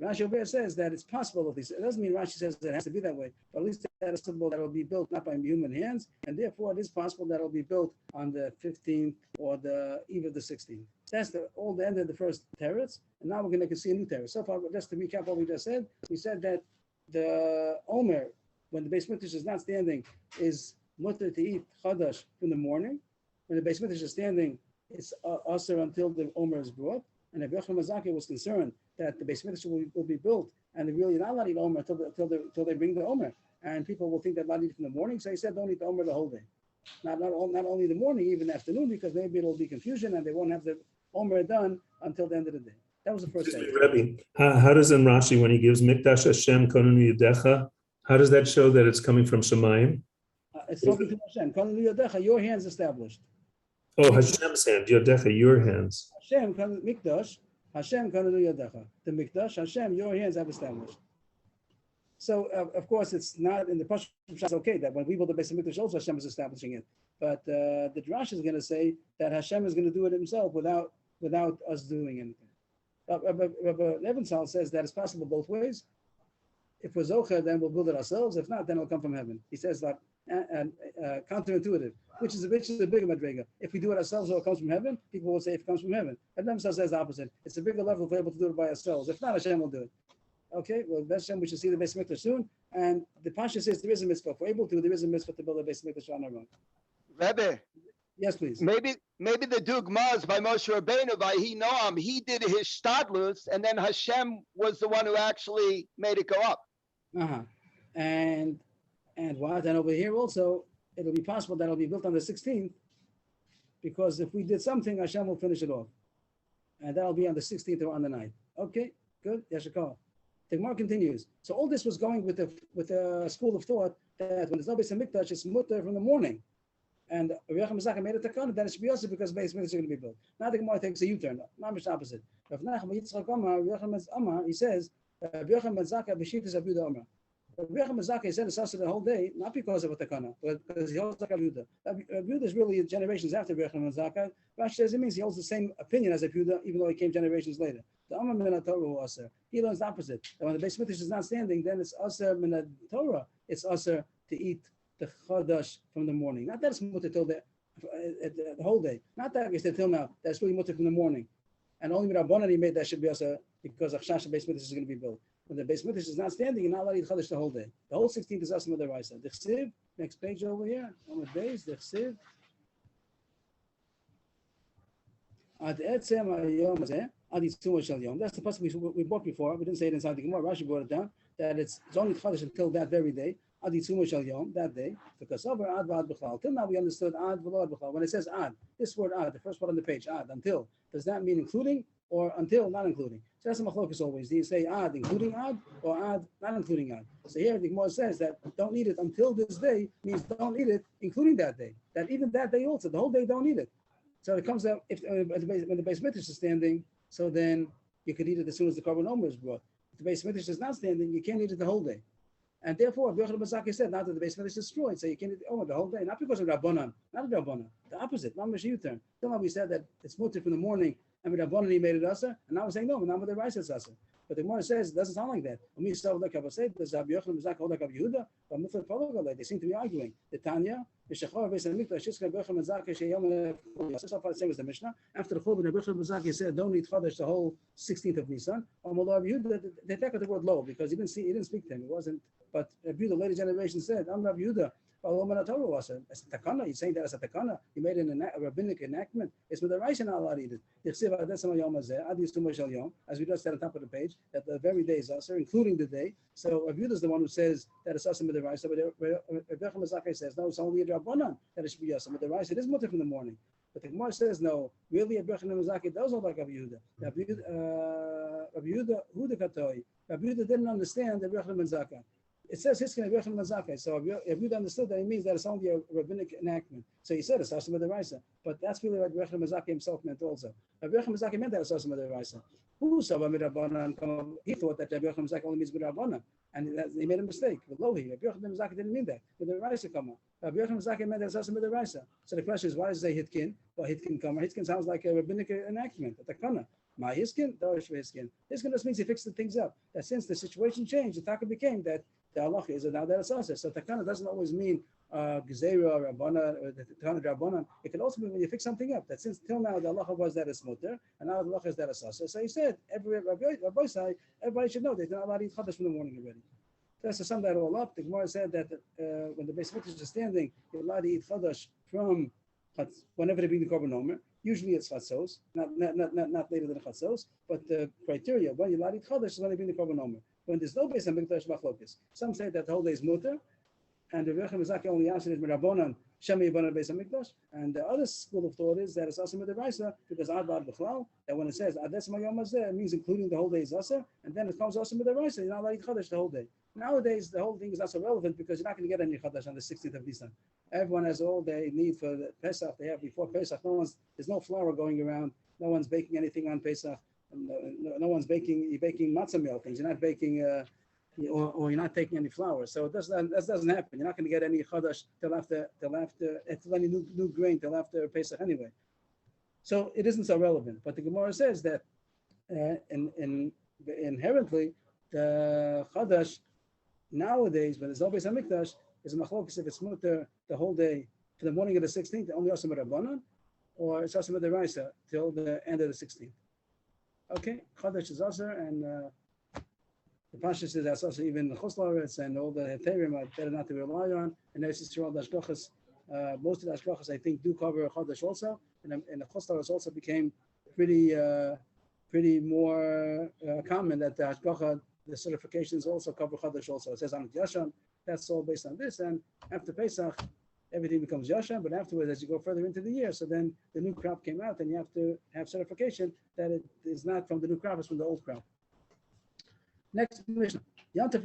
Rashi over here says that it's possible at least. It doesn't mean Rashi says that it has to be that way, but at least that is possible that it will be built not by human hands, and therefore it is possible that it will be built on the 15th or the eve of the 16th. That's the end of the first teretz, and now we're going to see a new teretz. So far, just to recap what we just said, we said that the Omer, when the Beis Mikdash is not standing, is mutter to eat chadash in the morning. When the Beis Mikdash is standing, it's also until the Omer is brought. And Rabbi Yochanan Mazaki was concerned that the Beis Mikdash will be built, and they really not allowed to eat Omer until they bring the Omer. And people will think they're allowed to eat in the morning. So he said, don't eat the Omer the whole day. Not only the morning, even the afternoon, because maybe it'll be confusion and they won't have the Omer done until the end of the day. That was the first Excuse day. me, Rebbe, how does in Rashi, when he gives Mikdash Hashem Konenu Yedecha, how does that show that it's coming from Shemayim? It's talking to Hashem. Konenu Yodecha, your hands established. Oh, Hashem's hand, Yodecha, your hands. Hashem, Mikdash, Hashem, Konenu Yodecha. The Mikdash, Hashem, your hands have established. So, of course, it's not in the Pashut. It's okay that when we build the Beis Hamikdash, also Hashem is establishing it. But the Drash is going to say that Hashem is going to do it himself without us doing anything. Rabbi Leventhal says that it's possible both ways. If we're Zocher, then we'll build it ourselves. If not, then it'll come from heaven. He says that counterintuitive, which is a bigger madrega. If we do it ourselves or it comes from heaven, people will say if it comes from heaven. But Leventhal says the opposite. It's a bigger level if we're able to do it by ourselves. If not, Hashem will do it. Okay, well, that's Hashem. We should see the Beis Mikdash soon. And the Pasha says there is a mitzvah. If we're able to, there is a mitzvah to build a Beis Mikdash on our own. Rebbe, Yes, please. maybe the Dugma is by Moshe Rabbeinu, by Noam. He did his shtadlus, and then Hashem was the one who actually made it go up. Uh-huh. And what? And over here also, it'll be possible that it'll be built on the 16th, because if we did something, Hashem will finish it off. And that'll be on the 16th or on the 9th. Okay, good. Yashakal. The Gemara continues. So all this was going with the school of thought that when there's no Beis Hamikdash, it's mutter from the morning. And Rabbi Yochanan Mazaka made a takana, then it should be also because Beis Mikdash is going to be built. Now the Gemara takes a U-turn. Not much opposite. Rav Nachman Yitzchak Amar, Rabbi Yochanan Amar, he says, Rabbi Yochanan Mazaka b'shittas Rabbi Yehuda Amar. Rabbi Yochanan Mazaka, he said it's also the whole day, not because of a takana, but because he holds like Rabbi Yehuda. Rabbi Yehuda is really generations after Rabbi Yochanan Mazaka. Rashi says it means he holds the same opinion as Rabbi Yehuda, even though he came generations later. The Amar min Torah aser. He learns the opposite. That when the Beis Mikdash is not standing, then it's aser min Torah. It's aser to eat the chadash from the morning. Not that it's mutter till the whole day. Not that it's till now. That's really mutter from the morning. And only Rabbanan he made that should be aser because Achshash Beis Mikdash is going to be built. When the Beis Mikdash is not standing, you're not allowed to eat chadash the whole day. The whole 16th is aser midaraisa. The chsiv, next page over here. On the base, the chsiv. Ad etzem hayom hazeh. That's the pasuk we bought before. We didn't say it inside the Gemara. Rashi brought it down that it's only chadash until that very day. Adi tzuma shel yom, that day. Because over ad v'ad b'chlal. Till now we understood ad v'lo ad b'chlal. When it says ad, this word ad, the first word on the page, ad, until, does that mean including or until not including? So that's a machlokas always. Do you say ad including ad or ad not including ad? So here the Gemara says that don't eat it until this day means don't eat it including that day. That even that day also, the whole day don't eat it. So it comes out if when the Beis Mikdash is standing. So then you could eat it as soon as the Korban Omer is brought. If the Beis Mikdash is not standing, you can't eat it the whole day. And therefore, Rabbi Yochanan Mazaki said, not that the Beis Mikdash is destroyed, so you can't eat the Omer the whole day. Not because of Rabbanan, not the Rabbanan. The opposite, not Mamash U-turn. Till now we said that it's mutter from the morning, and with Rabbanan he made it asa, and now we're saying no, now with the rice it's asa. But the Gemara says it doesn't sound like that. Does Rabbi Yochanan Mazaki hold like Rabbi Yehuda? But they seem to be arguing. The Tanya, the Shechor Beis Hamikdash, Rabbi Yochanan Mazaki sheyom so far the same as the Mishnah. After the Churban, Rabbi Yochanan Mazaki said, "Don't eat chadash the whole 16th of Nisan." Rabbi Yehuda, they take the word low because he didn't speak to him. It wasn't. But Rabbi Yehuda, the later generation said, "I'm Rabbi Yehuda." Torah was a takana. You're saying that as a takana. You made a rabbinic enactment. It's with the rice and not allowed to eat it. As we just said on top of the page, that the very day is usher, including the day. So Rabbi Yehuda is the one who says that it's usher with the rice. But Rabbi Mazaki says no, it's only a rabbanan that it should be usher with the rice. It is mutter from the morning. But the Gemara says no. Really, Rabbi Mazaki does hold like Rabbi Yehuda. Rabbi Yehuda, Rabbi Yehuda didn't understand the Rabbi Mazaki. It says Hiskin Rabbi Yochanan Mazaka. So Rabbi Yehuda understood that it means that it's only a rabbinic enactment. So he said it's Asam D'Oraisa. But that's really what Rabbi Yochanan Mazaka himself meant also. Rabbi Yochanan Mazaka meant that it's Asam D'Oraisa. Who saw Midrabanan? He thought that Rabbi Yochanan Mazaka only means Midrabanan. And he made a mistake. But Lohi, Rabbi Yochanan Mazaka didn't mean that. Midrabaisa Kama. Rabbi Yochanan Mazaka meant that it's Asam D'Oraisa. So the question is, why does it say Hitkin? Well, Hitkin Kama. Hitkin sounds like a rabbinic enactment. A takana. My Hiskin, Dorish Hiskin. Hiskin just means he fixed the things up. That since the situation changed, the taka became that the halacha is that now that it's also. So takana doesn't always mean gezerah or rabbana or the takana rabbanan. It can also mean when you fix something up. That since till now the halacha was that it's mutter, and now the halacha is that it's also. So he said everybody should know they're not allowed to eat chadash from the morning already. Just to sum that all up, the Gemara said that when the Beis Mikdash is standing, you're allowed to eat chadash from whenever they bring the korban omer. Usually it's chatzos, not later than chatzos, but the criteria when you're allowed to eat chadash is when they bring the korban omer. When there's no Beis Mikdash, machlokas. Some say that the whole day is mutter, and the Rebbe Mizaki only answered it mirabonan shemi yibanan Beis Mikdash. And the other school of thought is that it's also midiraisa because advad b'chlal, that when it says ades mayom hazeh, it means including the whole day is asa, and then it comes also midiraisa. You're not allowed to eat chadash the whole day. Nowadays, the whole thing is not so relevant because you're not going to get any chadash on the 16th of Nisan. Everyone has all they need for the Pesach. They have before Pesach. There's no flour going around. No one's baking anything on Pesach. No one's baking. You're baking matzah meal things. You're not baking, or you're not taking any flour. So that doesn't happen. You're not going to get any chadash till after any new grain till after Pesach anyway. So it isn't so relevant. But the Gemara says that inherently the chadash nowadays, when there's no Beis Hamikdash, is a machlokes if it's mutter the whole day for the morning of the 16th, only also Rabbanan, or it's also Midaraisa till the end of the 16th. Okay, chadash is also, and the Pasha says that's also even the Chuslaretz and all the Heterim are better not to rely on. And there's just all the Ashkochas, most of the Ashkochas I think do cover chadash also, and the Chuslaretz also became pretty more common that the Ashkocha, the certifications also cover chadash also. It says on Yasham, that's all based on this. And after Pesach, everything becomes Yasham. But afterwards, as you go further into the year, so then the new crop came out, and you have to have certification that it is not from the new crop; it's from the old crop. Next Mishnah. Why don't you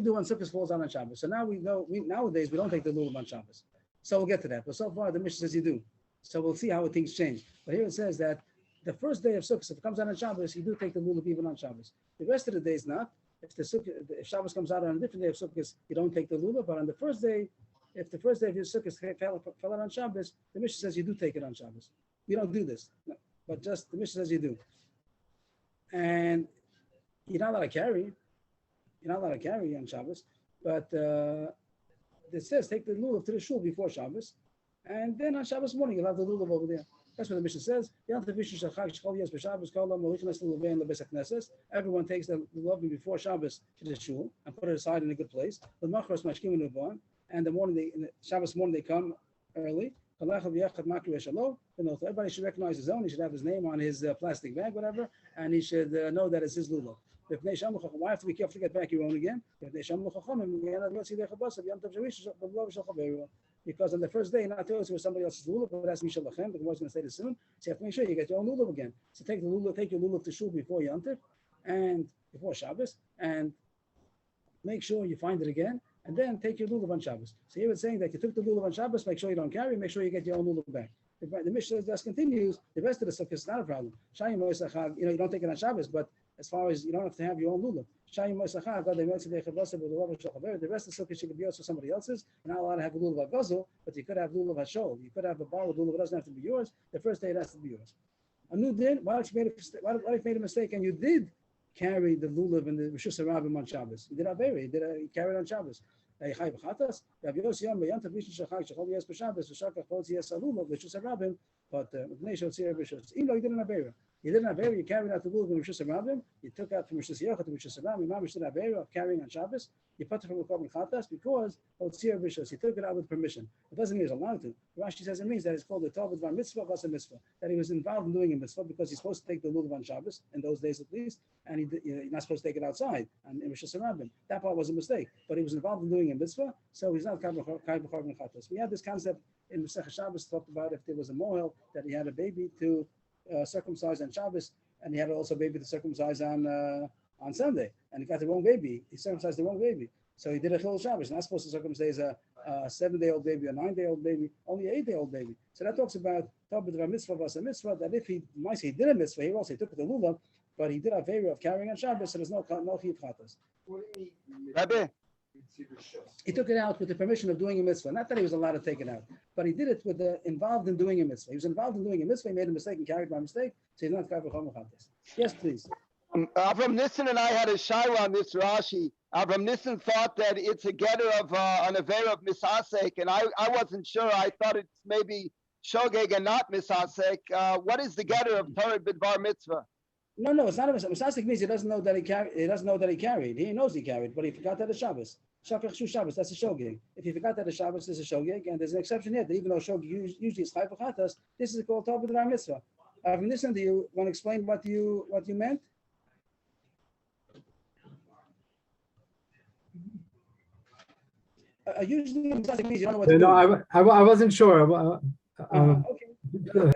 do when Sukkot falls out on Shabbos? So now we know. Nowadays we don't take the lulav on Shabbos. So we'll get to that. But so far the Mishnah says you do. So we'll see how things change. But here it says that the first day of Sukkot, if it comes out on Shabbos, you do take the lulav even on Shabbos. The rest of the days not. If Shabbos comes out on a different day of Sukkot, you don't take the lulav. But on the first day, if the first day of your Sukkot fell out on Shabbos, the Mishnah says you do take it on Shabbos. We don't do this, no, but just the Mishnah says you do. And you're not allowed to carry. You're not allowed to carry on Shabbos. But it says take the lulav to the shul before Shabbos, and then on Shabbos morning you'll have the lulav over there. That's what the Mishnah says. Everyone takes the lulav before Shabbos to the shul and put it aside in a good place. And the morning Shabbos morning they come early. Everybody should recognize his own. He should have his name on his plastic bag, whatever, and he should know that it's his lulav. Why have to be careful to get back your own again? Because on the first day, not to us was somebody else's lulav, but that's Mishalachem. The Gemara is going to say this soon. So you have to make sure you get your own lulav again. So take your lulav to shul before Yom Tov and before Shabbos, and make sure you find it again, and then take your lulav on Shabbos. So here it's saying that you took the lulav on Shabbos, make sure you don't carry, make sure you get your own lulav back. The Mishnah just continues. The rest of the stuff is not a problem. You don't take it on Shabbos, but as far as you don't have to have your own lulav. The rest of the sukkah should be also somebody else's. You're not allowed to have a lulav ha'gazel, but you could have lulav ha'shol. You could have a bar with lulav. It doesn't have to be yours. The first day it has to be yours. A new din. Why if you made a mistake and you did carry the lulav and the Rishus Harabim on Shabbos? You did averi. You carried on Shabbos. But you didn't have Avera, you carried out the rule of Rishus Harabim, you took out from Rishus Yochad to Rishus Harabim, Imam Rishus Avera of carrying on Shabbos, you put it from the Korban Chatas because Otzir Rishus, he took it out with permission. It doesn't mean he's allowed to. Rashi says it means that it's called the Tov Dvar Mitzvah Vasa Mitzvah, that he was involved in doing a mitzvah because he's supposed to take the lulav on Shabbos, in those days at least, and you're not supposed to take it outside in Rishus Harabim. That part was a mistake, but he was involved in doing a mitzvah, so he's not Kai B'Korban Chatas. We had this concept in Masechah Shabbos, talked about if there was a mohel that he had a baby to circumcised on Shabbos, and he had also a baby to circumcise on Sunday, and he got the wrong baby. He circumcised the wrong baby, so he did a Chilul Shabbos. Not supposed to circumcise a 7-day-old baby, a 9-day-old baby, only an 8-day-old baby. So that talks about Tov Mitzvah Vasa Mitzvah. That if he did a mitzvah, he also took the lulav, but he did a favor of carrying on Shabbos, so there's no chiyuv chatas. Rabbi, he took it out with the permission of doing a mitzvah. Not that he was allowed to take it out, but he did it with involved in doing a mitzvah. He was involved in doing a mitzvah. He made a mistake and carried by mistake. So he's not Kai B'Korban Chatas. Yes, please. Avram Nissen and I had a shayla on this Rashi. Avram Nissen thought that it's a getter of an avera of misasek, and I wasn't sure. I thought it's maybe shogeg and not misasek. What is the getter of Torah b'dvar mitzvah? No, it's not a Masasik means he doesn't know that he carried. He doesn't know that he carried. He knows he carried, but he forgot that it's Shabbos. Shakach Shu Shabbos, that's a shogeg. If you forgot that it's Shabbos, it's a shogeg, and there's an exception here that even though shogeg usually is chayv v'chatas, this is called Tov b'dvar mitzvah. From this end, do you want to explain what you meant? Usually, Masasik means you don't know what to do. No, I wasn't sure. Okay.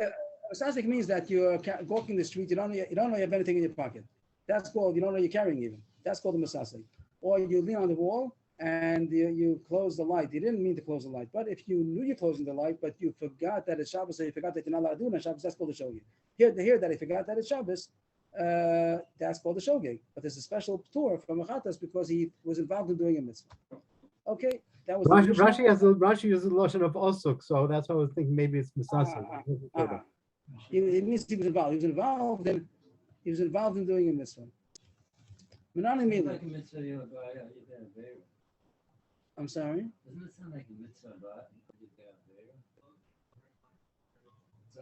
Masasik means that you're walking the street, you don't know you have anything in your pocket. That's called, you don't know you're carrying even. That's called a Masasik. Or you lean on the wall and you close the light. You didn't mean to close the light, but if you knew you're closing the light, but you forgot that it's Shabbos, so you forgot that you're not allowed to do it on Shabbos, that's called a shogeg. Here that he forgot that it's Shabbos, that's called a shogeg. But there's a special tour from Achatas because he was involved in doing a mitzvah. Okay, that was Rashi uses the lotion of osuk, so that's why I was thinking maybe it's Masasik. It means he was involved. He was involved in doing a mitzvah. Menani Sounds Mila. like a mitzvah, you know, but you did a Aveira. I'm sorry. Doesn't it sound like a mitzvah, but you did a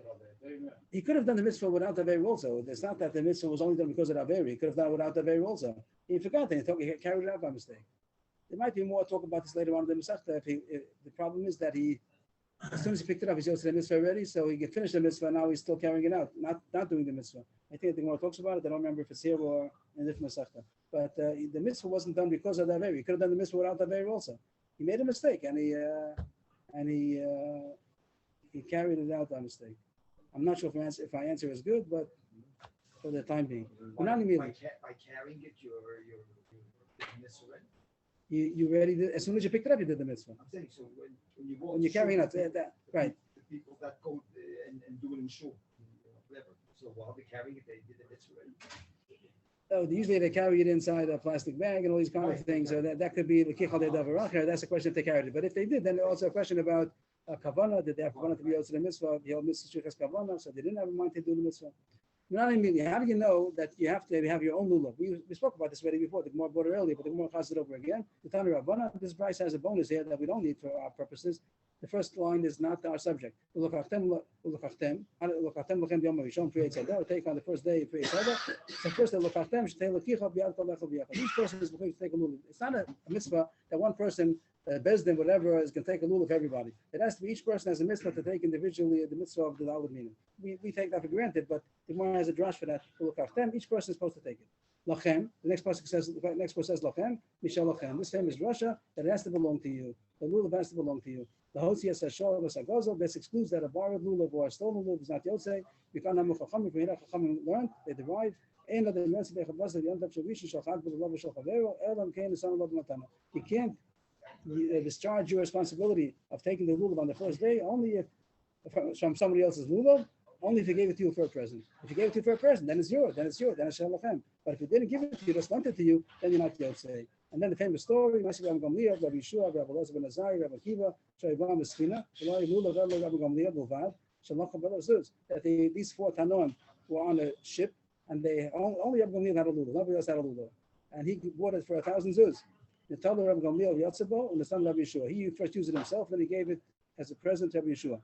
Aveira? He could have done the mitzvah without the Aveira also. It's not that the mitzvah was only done because of the Aveira. He could have done it without the Aveira also. He forgot that he carried it out by mistake. There might be more talk about this later on in the Masechta. The problem is that as soon as he picked it up, he's also the mitzvah already, so he could finish the mitzvah. Now he's still carrying it out, not doing the mitzvah. I think the Gemara talks about it. I don't remember if it's here or in a different Masechta. But the mitzvah wasn't done because of the Aveira. He could have done the mitzvah without the Aveira also. He made a mistake and he carried it out by mistake. I'm not sure if my answer is good, but for the time being, By not immediately. carrying it, you're misread. You already did, as soon as you picked it up, you did the mitzvah. I'm saying, so when you go. When you're carrying it, right. The people that go and do it in shul, whatever. So while they're carrying it, they did the mitzvah. So usually they carry it inside a plastic bag and all these kind of things. So that could be the kichal de davaracher. That's a question if they carried it. But if they did, then also a question about kavana. Did they have kavana to be able to the mitzvah? The whole mitzvah has kavana, so they didn't have a mind to do the mitzvah. How do you know that you have to have your own lulav? We spoke about this already before. The Gemara brought it earlier, but the Gemara has it over again. The Tana Rabbana, this price has a bonus here that we don't need for our purposes. The first line is not our subject. Take on the first day. So first, each person is going to take a lulav. It's not a mitzvah that one person, Bezdin, whatever, is going to take a lulav of everybody. It has to be each person has a mitzvah to take individually the mitzvah of the Daled Minim. We take that for granted, but the Gemara has a drash for that. Each person is supposed to take it. Lachem, the next person says Lachem, Mishal Lachem. This famous Russia that it has to belong to you. The lulav has to belong to you. The Hosea says Shor Sagozel. This excludes that a borrowed lulav or a stolen lulav is not Yotzei. We can't have Chachamim. From here, Chachamim learned. They derived. You can't discharge your responsibility of taking the lulav on the first day only if from somebody else's lulav. Only if he gave it to you for a present. If you gave it to you for a present, then it's yours. Then it's Shalachem. But if he didn't give it to you, just lent it to you, then you're not Yotzei. And then the famous story, Rabbi Gamliel, Rabbi Yeshua, Rabbi Elazar ben Azari, Rabbi Akiva, Shayvam Eschina, Rabbi Gamliel, Bovad, Shalachim Belazuz, that these four Tanoim were on a ship, and they only Rabbi Gamliel had a lulav, nobody else had a lulav. And he bought it for 1,000 zuz. The Talmud Rabbi Gamliel Yatzabo and the son of Rabbi Yeshua. He first used it himself, then he gave it as a present to Rabbi Yeshua.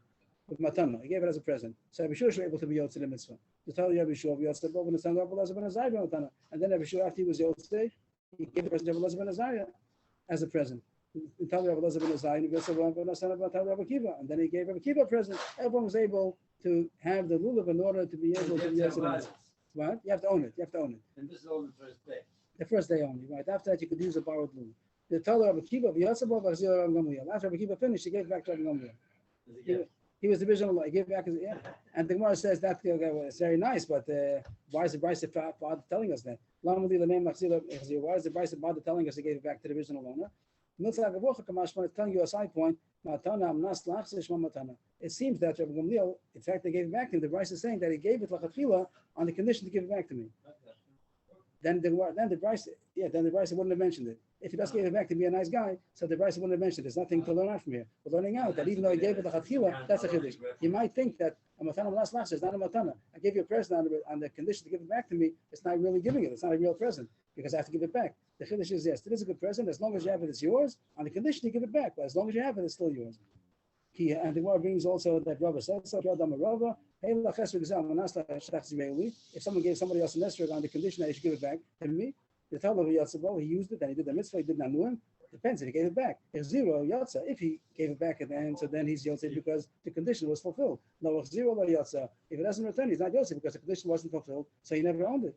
With Matana, he gave it as a present. So Rabbi Yeshua was able to be Yotzei the mitzvah. The Talmud Rabbi Yeshua Yatzabo and the son of Rabbi Elazar ben Azari Matana. And then Rabbi Yeshua, after he was Yotzei, he gave the present to Rabbi Elazar ben Azariah as a present. He told Rabbi Elazar ben Azariah, and then he gave Rabbi Akiva a present. Everyone was able to have the lulav in order to be able to be able to. What? You have to own it. You have to own it. And this is all the first day. The first day only, right? After that, you could use a borrowed lulav. They told Rabbi Akiva, after Rabbi Akiva finished, he gave it back to Rabbi Gamliel. He was the original. He gave it back, and the Gemara says that it's very nice, but why is the Bryce telling us that? Why is the Bryce telling us he gave it back to the original owner? It's telling you a side point. It seems that Rabbi Gamliel, in fact, they gave it back to him. The Bryce is saying that he gave it lachatchila on the condition to give it back to me. Then the Bryce wouldn't have mentioned it. If he just gave it back to be a nice guy, so the Bryce wouldn't have mentioned it. There's nothing to learn out from here. We're learning out that even though he gave it lachatchila, that's a chiddush. You might think that a matana last last is not a matana. I gave you a present on the condition to give it back to me. It's not really giving it. It's not a real present because I have to give it back. The chiddush is yes, it is a good present as long as you have it, it's yours. On the condition you give it back, but as long as you have it, it's still yours. And the Gemara brings also that Rava said so. Hey, la chesed gzal, manasla shtach zireli. If someone gave somebody else an esrog on the condition that he should give it back to me, the tell of Yatzabo, he used it, and he did the mitzvah, he did not know him. Depends if he gave it back. If zero yatsa, if he gave it back at the end, so then he's yotze because the condition was fulfilled. No, if zero lo yatsa, if it doesn't return, he's not yotze because the condition wasn't fulfilled, so he never owned it.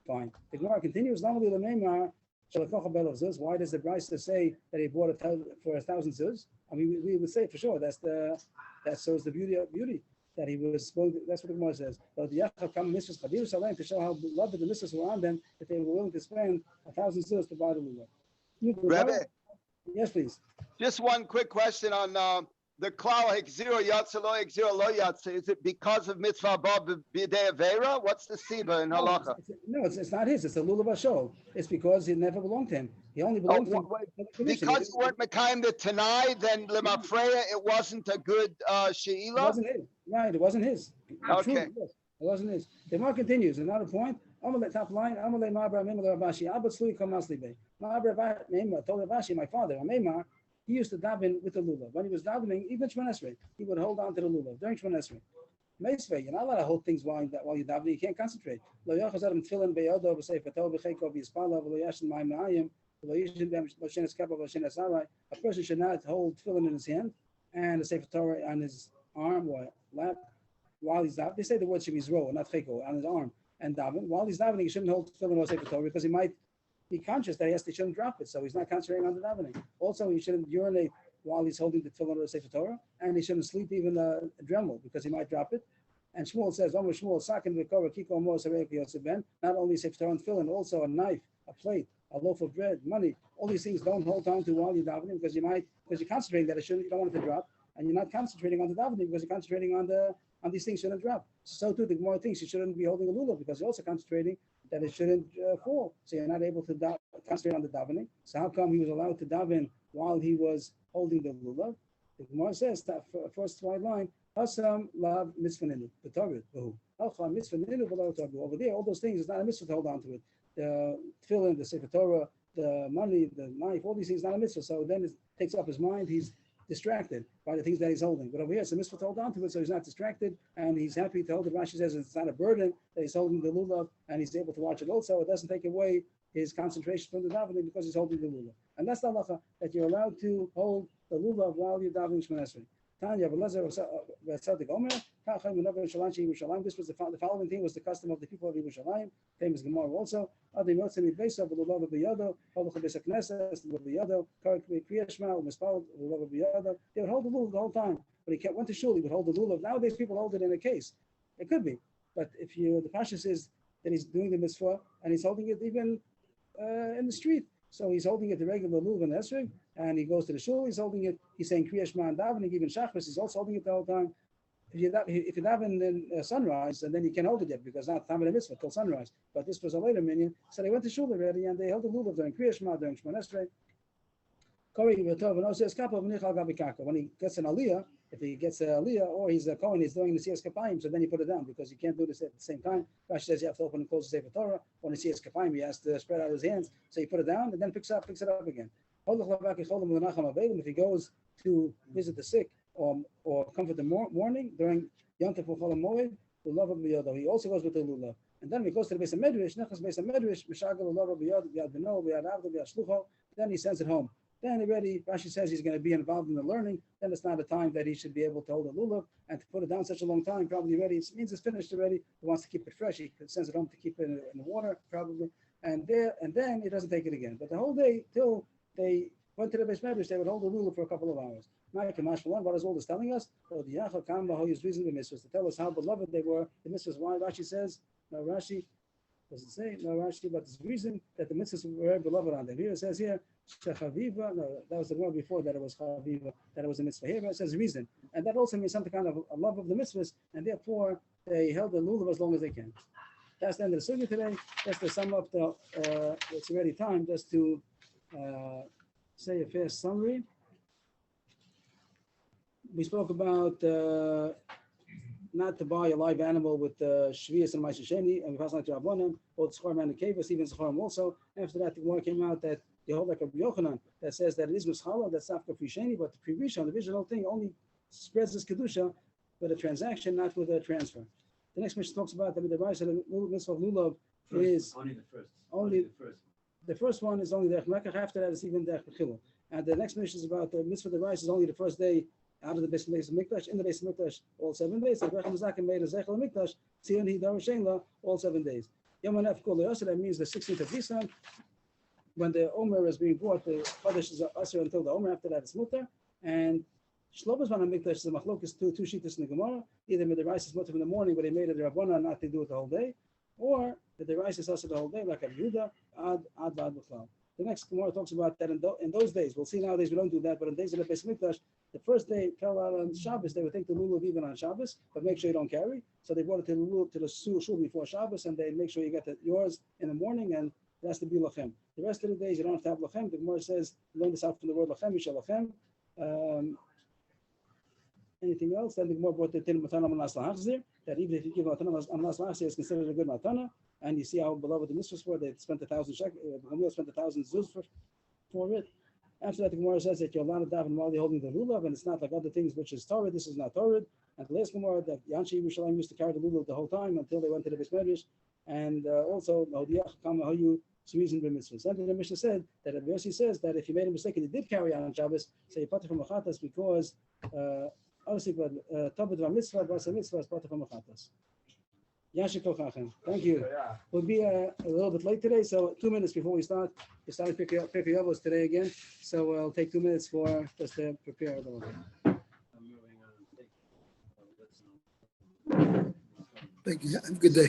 Fine. The Gemara continues. Why does the Brisa say that he bought for 1,000 zuz? I mean, we would say for sure that shows the beauty that he was going to, that's what the Gemara says. But the Yachal come mitzvahs Chadir Shalem to show how beloved the mitzvahs were on them that they were willing to spend 1,000 zuz to buy the lulav. Rebbe, Yes, please. just one quick question on the klal hekziro yatsa lo hekziro lo yatsa. Is it because of mitzvah b'dei avera? What's the siba in halacha? No, it's not his. It's a lulav ashol. It's because it never belonged to him. He only belonged to him. Because you weren't Mekayim the Tanai, then Lemafreya, it wasn't a good It Sheila? wasn't his. Right, it wasn't his. Okay. True, yes, it wasn't his. The Gemara continues. Another point. Amalei top line. Amalei Ma'abra Meimah Rabashi. Abba Tzlui Kamasli Bey. Ma'abra Meimah told Rabashi, my father, Meimah, he used to daven with the lulav. When he was davening, even Shemon Esrei, he would hold on to the lulav during Shemon Esrei. Meisvei, you're not allowed to hold things while you're davening. You can't concentrate. Lo yachaz adam tefillin beyodo b'sefer Torah b'cheiko b'yispala v'lo yashin ma'im na'ayim v'lo yishin b'shenes kappa b'shenes arai. A person should not hold tefillin in his hand and the sefer Torah on his arm or lap while he's davening. They say the word should be zroa, not cheiko, on his arm and daven. While he's davening, he shouldn't hold tefillin or sefer Torah because he might be conscious that he shouldn't drop it, so he's not concentrating on the davening. Also, he shouldn't urinate while he's holding the tefillin or the sefer Torah, and he shouldn't sleep even a dremel because he might drop it. And Shmuel says, "Omer Shmuel sakin v'kora kiko mo sarei ben." Not only sefer Torah and tefillin, also a knife, a plate, a loaf of bread, money. All these things don't hold on to while you're davening because you're concentrating that you don't want it to drop, and you're not concentrating on the davening because you're concentrating on these things shouldn't drop. So too, the Gemara thinks you shouldn't be holding a lulav because you're also concentrating that it shouldn't fall. So you're not able to concentrate on the davening. So how come he was allowed to daven while he was holding the lulav? The Gemara says that first white line, Hasam lav mitzvaninu, the Torah, Alcha mitzvaninu v'lo Torah. Over there, all those things, it's not a mitzvah to hold on to it. The tefillin, the sefer Torah, the money, the knife, all these things, not a mitzvah. So then it takes up his mind. He's distracted by the things that he's holding. But over here, it's a mitzvah to hold on to it, so he's not distracted, and he's happy to hold it. Rashi says it's not a burden that he's holding the lulav, and he's able to watch it also. It doesn't take away his concentration from the davening because he's holding the lulav. And that's the halacha, that you're allowed to hold the lulav while you're davening Shemon Esrei. Tanya, this was the following thing was the custom of the people of Yerushalayim, famous Gemara also. They would hold the lulav the whole time, but he went to shul, he would hold the lulav. Nowadays people hold it in a case. It could be, but if the pashtus is that he's doing the mitzvah and he's holding it even in the street. So he's holding it the regular lulav and esrog, and he goes to the shul, he's holding it, he's saying Kriya Shema and davening, even Shachris, he's also holding it the whole time. If you daven in sunrise, and then you can't hold it yet because not time of the mitzvah till sunrise. But this was a later minion, so they went to shul already and they held the lulav during Kriya Shema, during Shemon Esrei. When he gets an aliyah, if he gets an aliyah or he's a Kohen, he's doing the Siyas Kapayim, so then you put it down because you can't do this at the same time. Rashi says you have to open and close the Sefer Torah. When he Siyas Kapayim, he has to spread out his hands, so you put it down and then picks it up again. If he goes to visit the sick or comfort the mourning during Yom Tov Chol Moed, he also goes with the lulav. And then he goes to the Beis HaMedrash, Nechas Beis HaMedrash, Mishagel Lulav B'yad Beno B'yad Avdo B'yad Shlucho. Then he sends it home. Then already Rashi says he's going to be involved in the learning. Then it's not a time that he should be able to hold a lulav and to put it down such a long time. Probably already it means it's finished already. He wants to keep it fresh. He sends it home to keep it in the water probably. And then he doesn't take it again. But the whole day till they went to the Beis Medrash, they would hold the lulav for a couple of hours. What is all this telling us? To tell us how beloved they were. The mitzvahs. Why Rashi says? No, Rashi doesn't say. No, Rashi, but this reason that the mitzvahs were very beloved on them. Here it says here, Shechaviva. No, that was the word before that it was Chaviva, that it was a mitzvah. Here it says reason, and that also means some kind of a love of the mitzvahs, and therefore they held the lulav as long as they can. That's the end of the sugya today. Just to sum up the, it's already time just to say a fast summary. We spoke about not to buy a live animal with shvius and ma'aser sheni, and we passed on to Rabbanim, both Zchorim and the Kevus, even Zchorim also. After that, the Gemara came out that they hold like a Yochanan that says that it is Muschala, that's Safka Frisheni, but the pre-Rishon, the original thing, only spreads this Kedusha with a transaction, not with a transfer. The next Mishnah talks about that the rice of the mitzvah of lulav is Only the first. only- the first. the first one is only the mekach. After that, it's even the chilul. And the next Mishnah is about the mitzvah of the rice is only the first day out of the base of mikdash. In the base of mikdash, all 7 days. Like Rechem Zaken made a zechel mikdash. Tzion he davar la all 7 days. Yom Hanef Kol Yosef, that means the 16th of Nisan, when the Omer is being brought, the Chodesh is usher until the Omer. After that, it's mutter. And Shlobos Van HaMikdash is a machlokes, two shittas in the Gemara. Either the rice is mutter in the morning, but they made it the Rabbana not to do it the whole day, or that the rice is also the whole day, like a Yehuda, ad vad b'chlal. The next Gemara talks about that in those days. We'll see nowadays we don't do that, but in days of the Beis Mikdash, the first day, Kalal on Shabbos, they would take the lulav even on Shabbos, but make sure you don't carry. So they brought it to the lulav, to the shul before Shabbos, and they make sure you get yours in the morning, and it has to be lachem. The rest of the days you don't have to have lachem. The Gemara says, learn this out from the word lachem, yishal lachem. Anything else? Then the Gemara brought the Tin Matana Manas Lahachzir, that even if you give Matana Manas Lahachzir, it's considered a good Matana. And you see how beloved the mitzvahs were. They spent 1,000 shekel. Gamliel spent 1,000 zuz for it. After that, the Gemara says that you're allowed to daven while they're holding the lulav, and it's not like other things, which is Torah. This is not Torah. And the last Gemara that Yanshi Yerushalayim used to carry the lulav the whole time until they went to the Beis Medrash, and also Hodiach Kama Hayu Suizin b'mitzvahs. And the Mishnah said that Rabbi Yossi says that if you made a mistake and you did carry on Shabbos, say you put it from Achatas because obviously, but Tabed Mitzvah, Basa Mitzvah is part of Achatas. Yashikol. Thank you. We'll be a little bit late today, so 2 minutes before we start. We're starting Pirkei Avos today again, so we'll take 2 minutes for just to prepare the one. I'm moving on. Thank you. Have a good day.